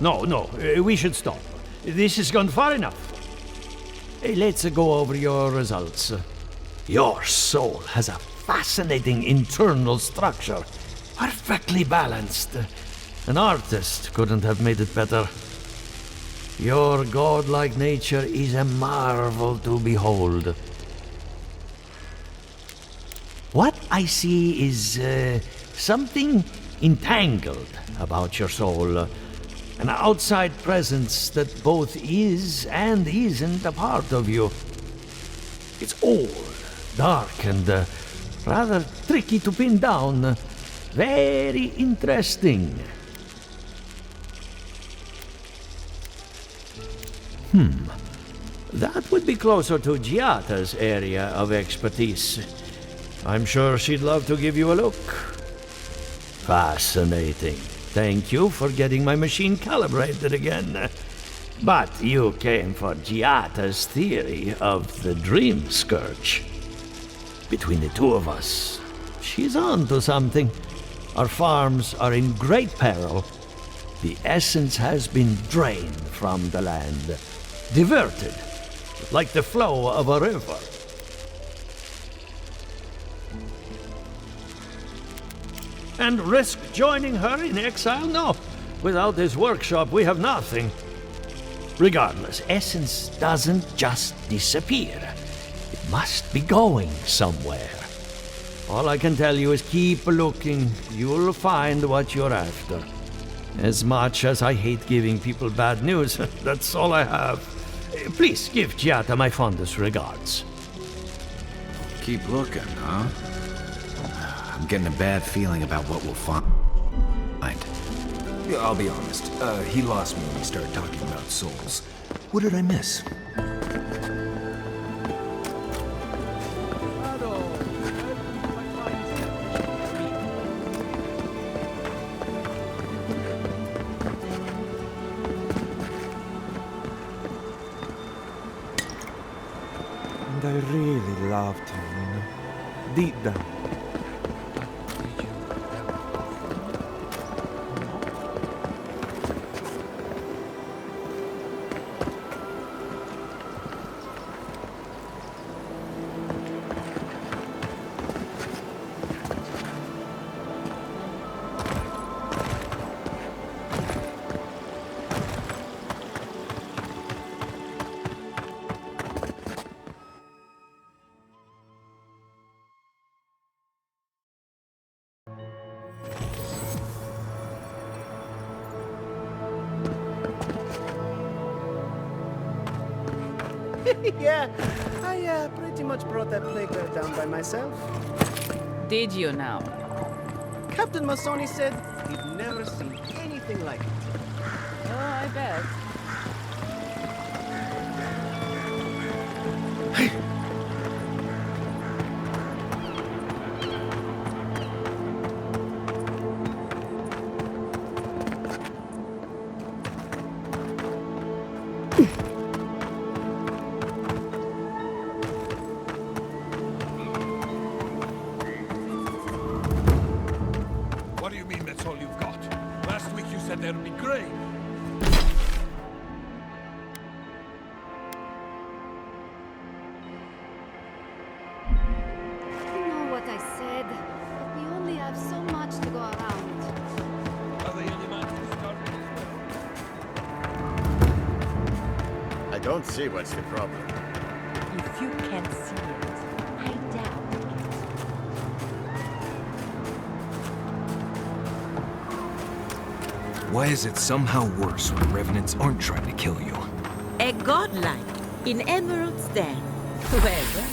No, we should stop. This has gone far enough. Let's go over your results. Your soul has a fascinating internal structure. Perfectly balanced. An artist couldn't have made it better. Your godlike nature is a marvel to behold. What I see is something entangled about your soul. An outside presence that both is and isn't a part of you. It's old, dark, and rather tricky to pin down. Very interesting. That would be closer to Giata's area of expertise. I'm sure she'd love to give you a look. Fascinating. Thank you for getting my machine calibrated again. But you came for Giata's theory of the dream scourge. Between the two of us, she's on to something. Our farms are in great peril. The essence has been drained from the land. diverted, like the flow of a river. And risk joining her in exile? No. Without this workshop, we have nothing. Regardless, essence doesn't just disappear. It must be going somewhere. All I can tell you is keep looking. You'll find what you're after. As much as I hate giving people bad news, that's all I have. Please give Giata my fondest regards. Keep looking, huh? I'm getting a bad feeling about what we'll find. Yeah, I'll be honest. He lost me when we started talking about souls. What did I miss? And I really loved him, you know, deep down. Yeah, I pretty much brought that plague bear down by myself. Did you now? Captain Masoni said he'd never seen anything like it. Oh, I bet. What do you mean that's all you've got? Last week you said there'd be grain. You know what I said, but we only have so much to go around. Are they any monsters starving? I don't see what's the problem. If you can see it, I doubt it. Why is it somehow worse when revenants aren't trying to kill you? A godlike in Emerald's den. Well, well.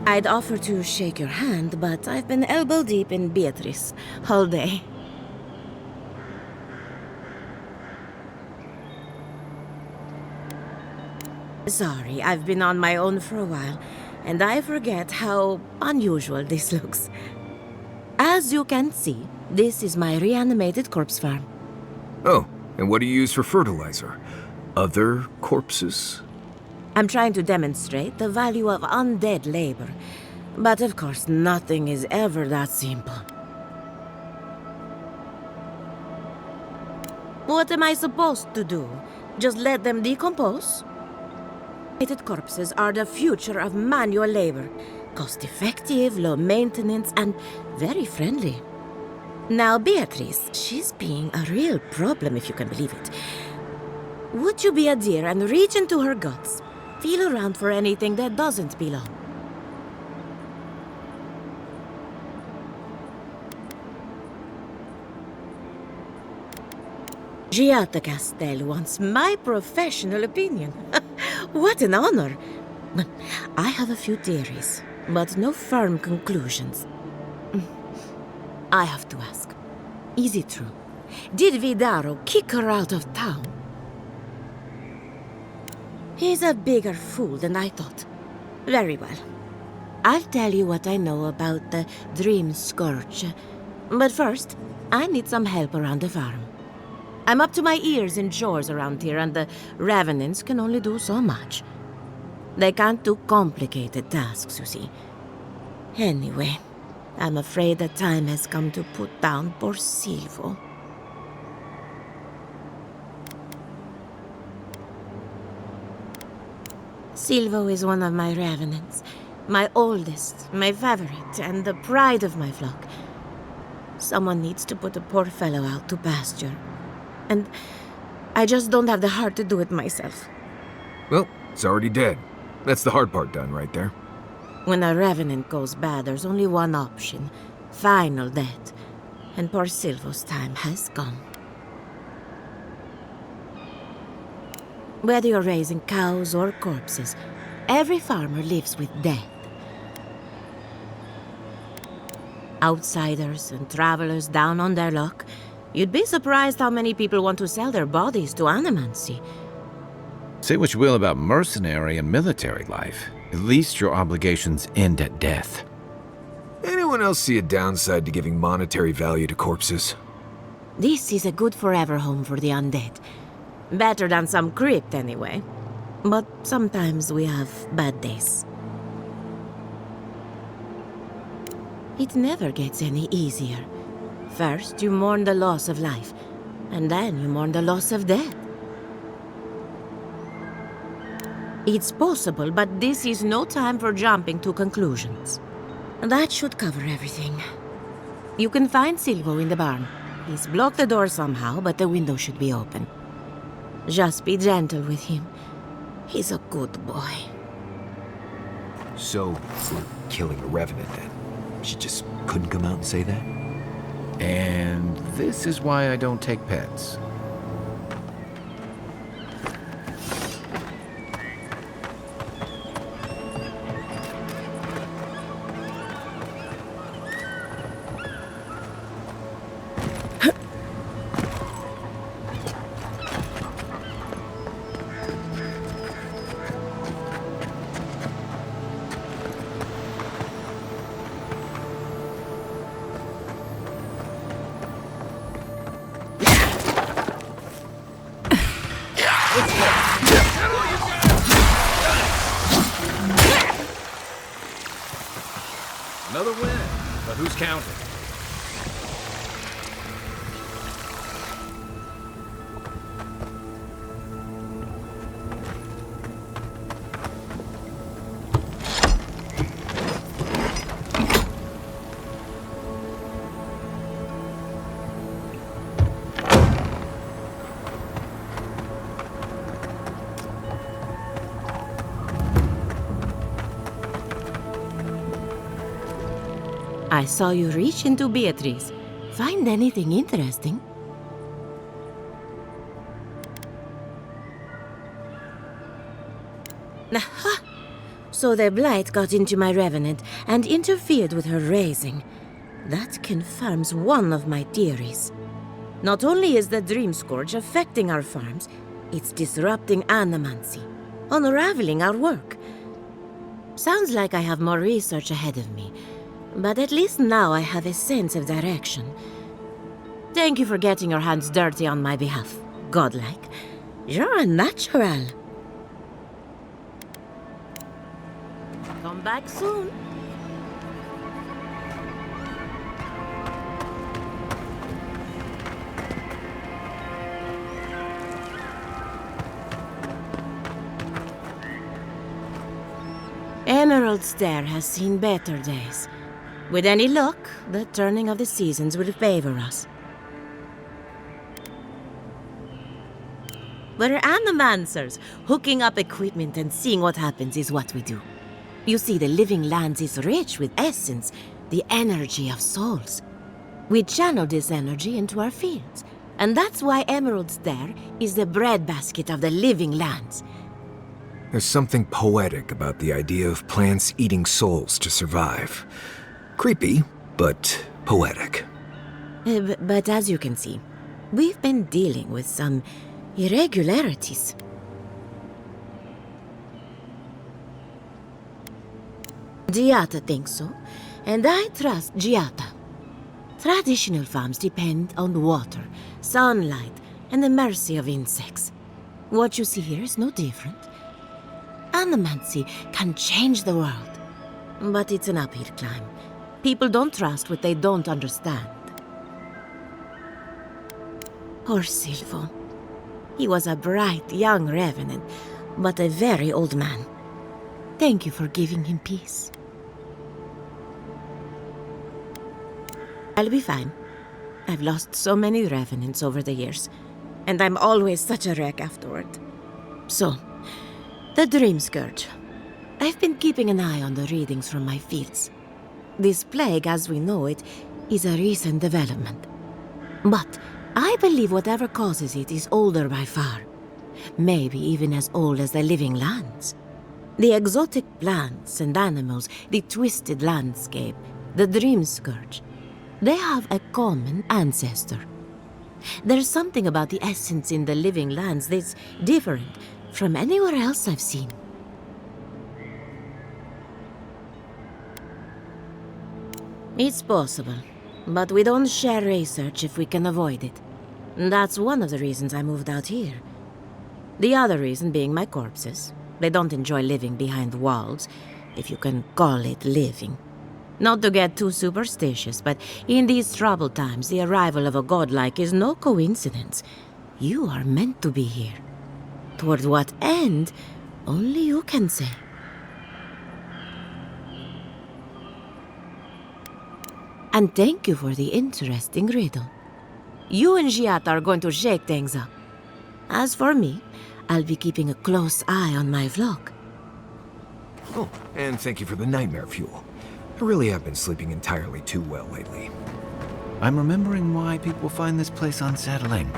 I'd offer to shake your hand, but I've been elbow deep in Beatrice all day. Sorry, I've been on my own for a while, and I forget how unusual this looks. As you can see, this is my reanimated corpse farm. Oh, and what do you use for fertilizer? Other corpses? I'm trying to demonstrate the value of undead labor, but of course nothing is ever that simple. What am I supposed to do? Just let them decompose? Corpses are the future of manual labor. Cost-effective, low maintenance, and very friendly. Now, Beatrice, she's being a real problem, if you can believe it. Would you be a dear and reach into her guts? Feel around for anything that doesn't belong. Giata Castel wants my professional opinion. What an honor! I have a few theories, but no firm conclusions. I have to ask, is it true? Did Vidaro kick her out of town? He's a bigger fool than I thought. Very well. I'll tell you what I know about the Dream Scourge. But first, I need some help around the farm. I'm up to my ears in chores around here, and the Revenants can only do so much. They can't do complicated tasks, you see. Anyway, I'm afraid the time has come to put down Borsilvo. Silvo is one of my revenants. My oldest, my favorite, and the pride of my flock. Someone needs to put the poor fellow out to pasture. And I just don't have the heart to do it myself. Well, it's already dead. That's the hard part done right there. When a revenant goes bad, there's only one option. Final death. And poor Silvo's time has gone. Whether you're raising cows or corpses, every farmer lives with death. Outsiders and travelers down on their luck, you'd be surprised how many people want to sell their bodies to animancy. Say what you will about mercenary and military life. At least your obligations end at death. Anyone else see a downside to giving monetary value to corpses? This is a good forever home for the undead. Better than some crypt, anyway. But sometimes we have bad days. It never gets any easier. First, you mourn the loss of life, and then you mourn the loss of death. It's possible, but this is no time for jumping to conclusions. That should cover everything. You can find Silvo in the barn. He's blocked the door somehow, but the window should be open. Just be gentle with him. He's a good boy. So, we're killing a revenant then? She just couldn't come out and say that? And this is why I don't take pets. Another win, but who's counting? I saw you reach into Beatrice. Find anything interesting? Aha! So the blight got into my revenant and interfered with her raising. That confirms one of my theories. Not only is the Dream Scourge affecting our farms, it's disrupting animancy, unraveling our work. Sounds like I have more research ahead of me. But at least now I have a sense of direction. Thank you for getting your hands dirty on my behalf, godlike. You're a natural. Come back soon. Emerald Stair has seen better days. With any luck, the turning of the seasons will favor us. We're animancers. Hooking up equipment and seeing what happens is what we do. You see, the living lands is rich with essence, the energy of souls. We channel this energy into our fields, and that's why Emerald Stair is the breadbasket of the living lands. There's something poetic about the idea of plants eating souls to survive. Creepy, but poetic. But as you can see, we've been dealing with some irregularities. Giata thinks so, and I trust Giata. Traditional farms depend on water, sunlight, and the mercy of insects. What you see here is no different. Animancy can change the world, but it's an uphill climb. People don't trust what they don't understand. Poor Silvo. He was a bright young revenant, but a very old man. Thank you for giving him peace. I'll be fine. I've lost so many revenants over the years, and I'm always such a wreck afterward. So, the Dream Scourge. I've been keeping an eye on the readings from my fields. This plague, as we know it, is a recent development. But I believe whatever causes it is older by far. Maybe even as old as the living lands. The exotic plants and animals, the twisted landscape, the Dream Scourge. They have a common ancestor. There's something about the essence in the living lands that's different from anywhere else I've seen. It's possible, but we don't share research if we can avoid it. That's one of the reasons I moved out here. The other reason being my corpses. They don't enjoy living behind walls, if you can call it living. Not to get too superstitious, but in these troubled times, the arrival of a godlike is no coincidence. You are meant to be here. Toward what end, only you can say. And thank you for the interesting riddle. You and Giat are going to shake things up. As for me, I'll be keeping a close eye on my flock. Oh, and thank you for the nightmare fuel. I really have been sleeping entirely too well lately. I'm remembering why people find this place unsettling.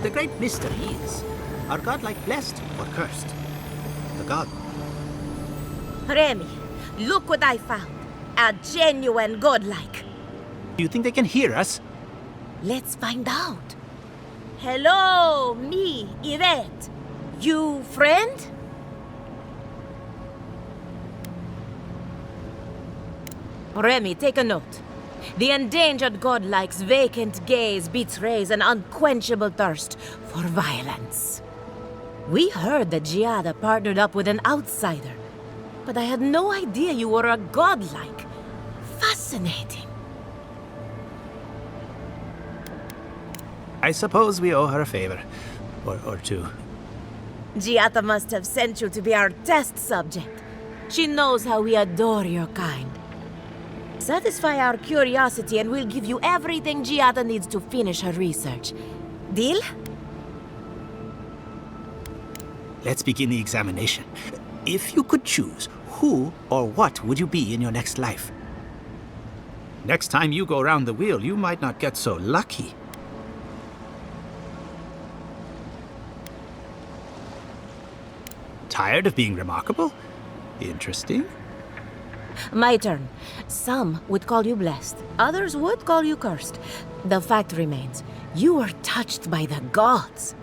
The great mystery is, are godlike blessed or cursed? The god. Remy, look what I found. A genuine godlike. Do you think they can hear us? Let's find out. Hello, me, Yvette. You friend? Remy, take a note. The endangered godlike's vacant gaze betrays an unquenchable thirst for violence. We heard that Giada partnered up with an outsider, but I had no idea you were a godlike. Fascinating. I suppose we owe her a favor. Or two. Giada must have sent you to be our test subject. She knows how we adore your kind. Satisfy our curiosity and we'll give you everything Giada needs to finish her research. Deal? Let's begin the examination. If you could choose, who or what would you be in your next life? Next time you go round the wheel, you might not get so lucky. Tired of being remarkable? Interesting. My turn. Some would call you blessed. Others would call you cursed. The fact remains, you were touched by the gods.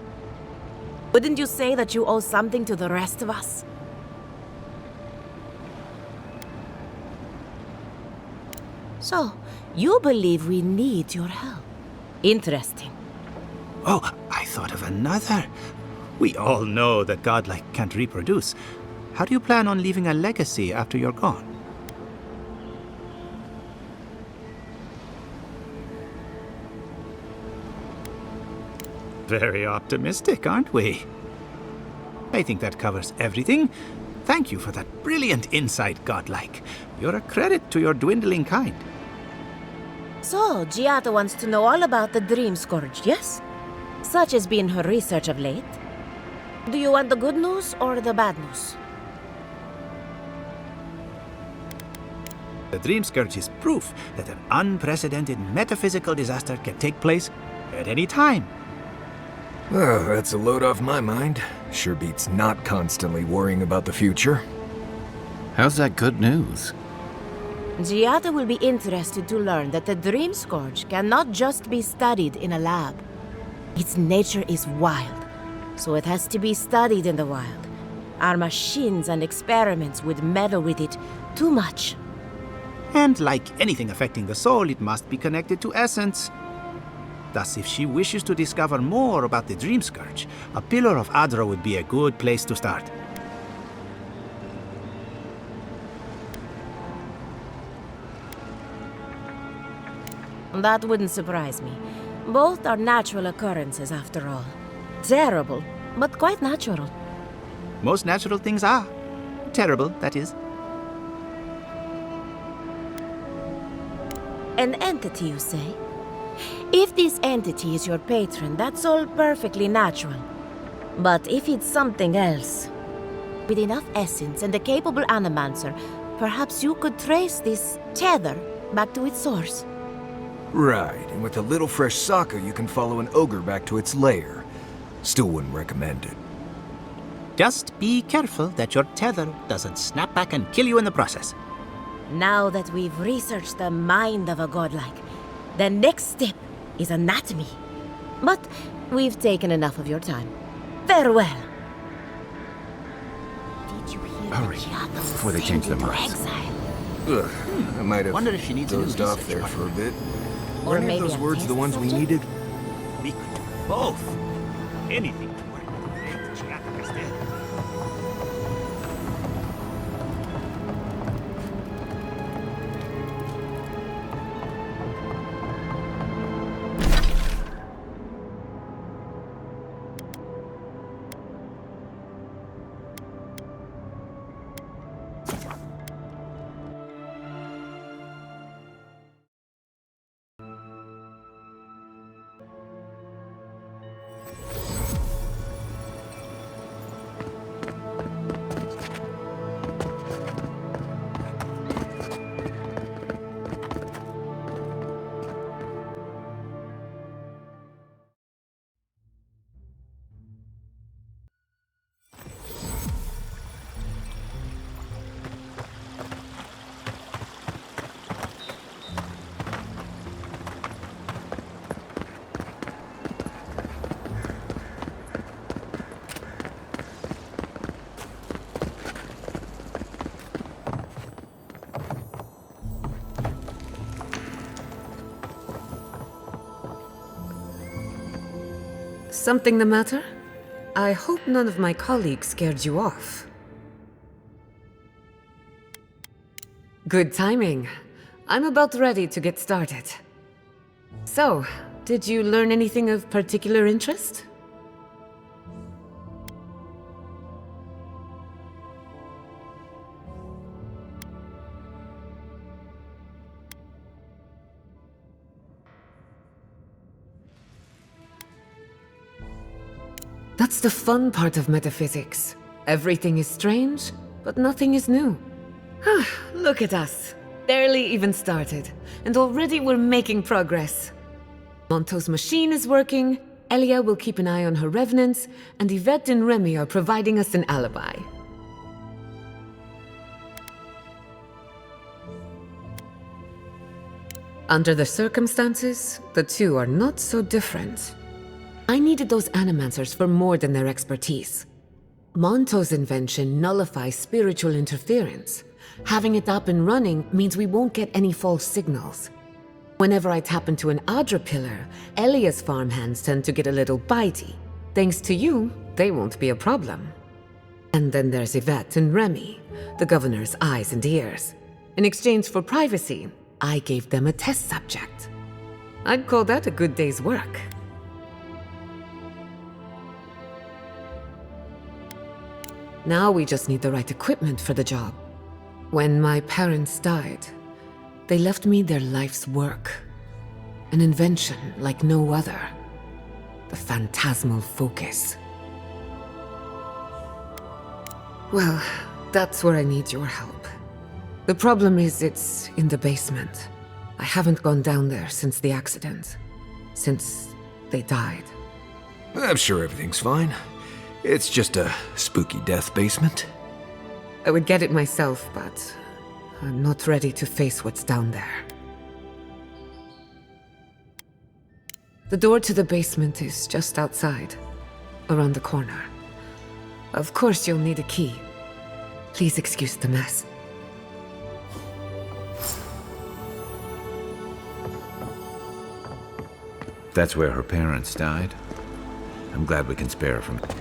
Wouldn't you say that you owe something to the rest of us? So, you believe we need your help. Interesting. Oh, I thought of another. We all know that godlike can't reproduce. How do you plan on leaving a legacy after you're gone? Very optimistic, aren't we? I think that covers everything. Thank you for that brilliant insight, godlike. You're a credit to your dwindling kind. So, Giada wants to know all about the Dream Scourge, yes? Such has been her research of late. Do you want the good news or the bad news? The Dream Scourge is proof that an unprecedented metaphysical disaster can take place at any time. Oh, that's a load off my mind. Sure beats not constantly worrying about the future. How's that good news? Giada will be interested to learn that the Dream Scourge cannot just be studied in a lab. Its nature is wild, so it has to be studied in the wild. Our machines and experiments would meddle with it too much. And like anything affecting the soul, it must be connected to essence. Thus, if she wishes to discover more about the Dream Scourge, a Pillar of Adra would be a good place to start. That wouldn't surprise me. Both are natural occurrences, after all. Terrible, but quite natural. Most natural things are. Terrible, that is. An entity, you say? If this entity is your patron, that's all perfectly natural. But if it's something else, with enough essence and a capable animancer, perhaps you could trace this tether back to its source. Right, and with a little fresh soccer, you can follow an ogre back to its lair. Still wouldn't recommend it. Just be careful that your tether doesn't snap back and kill you in the process. Now that we've researched the mind of a godlike, the next step is anatomy. But we've taken enough of your time. Farewell. Did you hear Hurry, before they change their minds. Ugh, I might have Wonder if she needs a new dozed off research there for a bit. Or Were any of maybe those a words test the ones we subject? needed? We could do both. Anything to work with Giada Castel. Something the matter? I hope none of my colleagues scared you off. Good timing. I'm about ready to get started. So, did you learn anything of particular interest? That's the fun part of metaphysics. Everything is strange, but nothing is new. Look at us. Barely even started, and already we're making progress. Monto's machine is working, Elia will keep an eye on her revenants, and Yvette and Remy are providing us an alibi. Under the circumstances, the two are not so different. I needed those animancers for more than their expertise. Monto's invention nullifies spiritual interference. Having it up and running means we won't get any false signals. Whenever I tap into an Adra pillar, Elia's farmhands tend to get a little bitey. Thanks to you, they won't be a problem. And then there's Yvette and Remy, the governor's eyes and ears. In exchange for privacy, I gave them a test subject. I'd call that a good day's work. Now we just need the right equipment for the job. When my parents died, they left me their life's work. An invention like no other. The phantasmal focus. Well, that's where I need your help. The problem is it's in the basement. I haven't gone down there since the accident. Since they died. I'm sure everything's fine. It's just a spooky death basement. I would get it myself, but I'm not ready to face what's down there. The door to the basement is just outside, around the corner. Of course you'll need a key. Please excuse the mess. That's where her parents died. I'm glad we can spare her from it.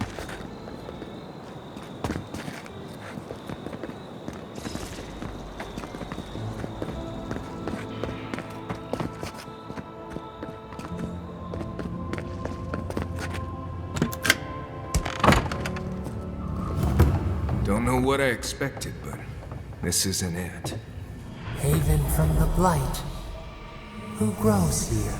Don't know what I expected, but this isn't it. Haven from the blight. Who grows here?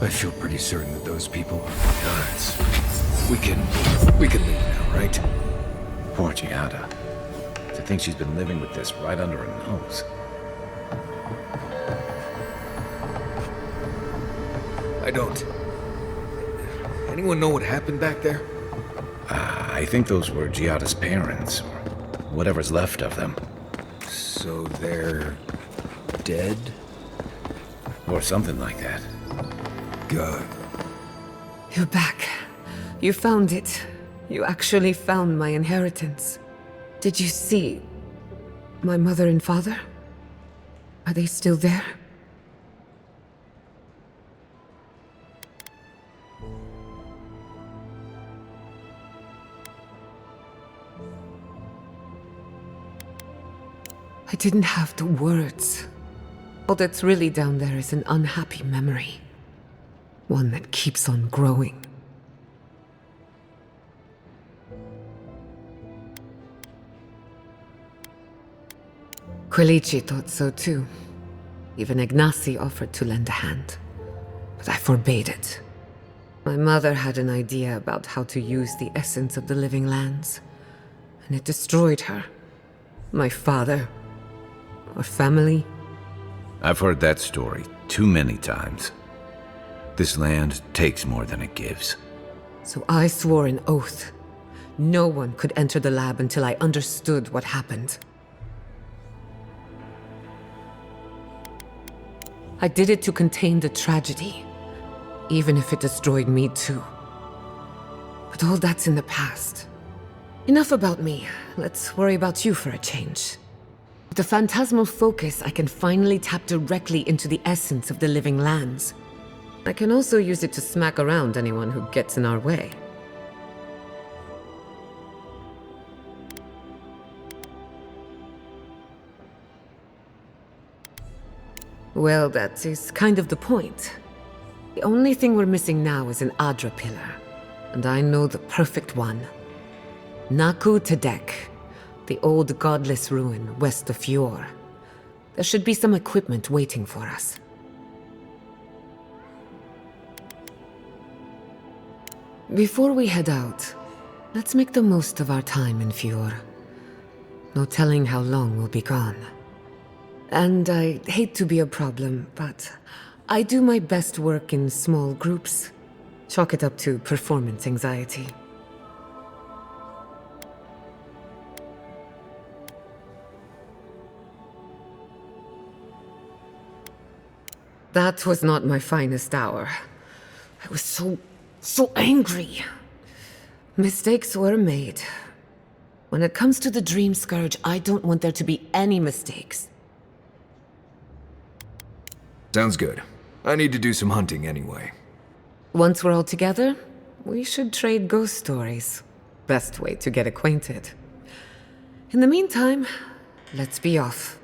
I feel pretty certain that those people are gods. We can leave now, right? Poor Giada. To think she's been living with this right under her nose. I don't. Anyone know what happened back there? I think those were Giada's parents, or whatever's left of them. So they're dead? Or something like that. God. You're back. You found it. You actually found my inheritance. Did you see my mother and father? Are they still there? I didn't have the words. All that's really down there is an unhappy memory. One that keeps on growing. Quilici thought so too. Even Ignasi offered to lend a hand. But I forbade it. My mother had an idea about how to use the essence of the living lands. And it destroyed her. My father. Our family. I've heard that story too many times. This land takes more than it gives. So I swore an oath. No one could enter the lab until I understood what happened. I did it to contain the tragedy, even if it destroyed me too. But all that's in the past. Enough about me. Let's worry about you for a change. With the phantasmal focus, I can finally tap directly into the essence of the living lands. I can also use it to smack around anyone who gets in our way. Well, that is kind of the point. The only thing we're missing now is an Adra pillar. And I know the perfect one. Naku Tedek, the old godless ruin west of Fjord. There should be some equipment waiting for us. Before we head out, let's make the most of our time in Fjord. No telling how long we'll be gone. And I hate to be a problem, but I do my best work in small groups. Chalk it up to performance anxiety. That was not my finest hour. I was so angry. Mistakes were made. When it comes to the Dream Scourge, I don't want there to be any mistakes. Sounds good. I need to do some hunting anyway. Once we're all together, we should trade ghost stories. Best way to get acquainted. In the meantime, let's be off.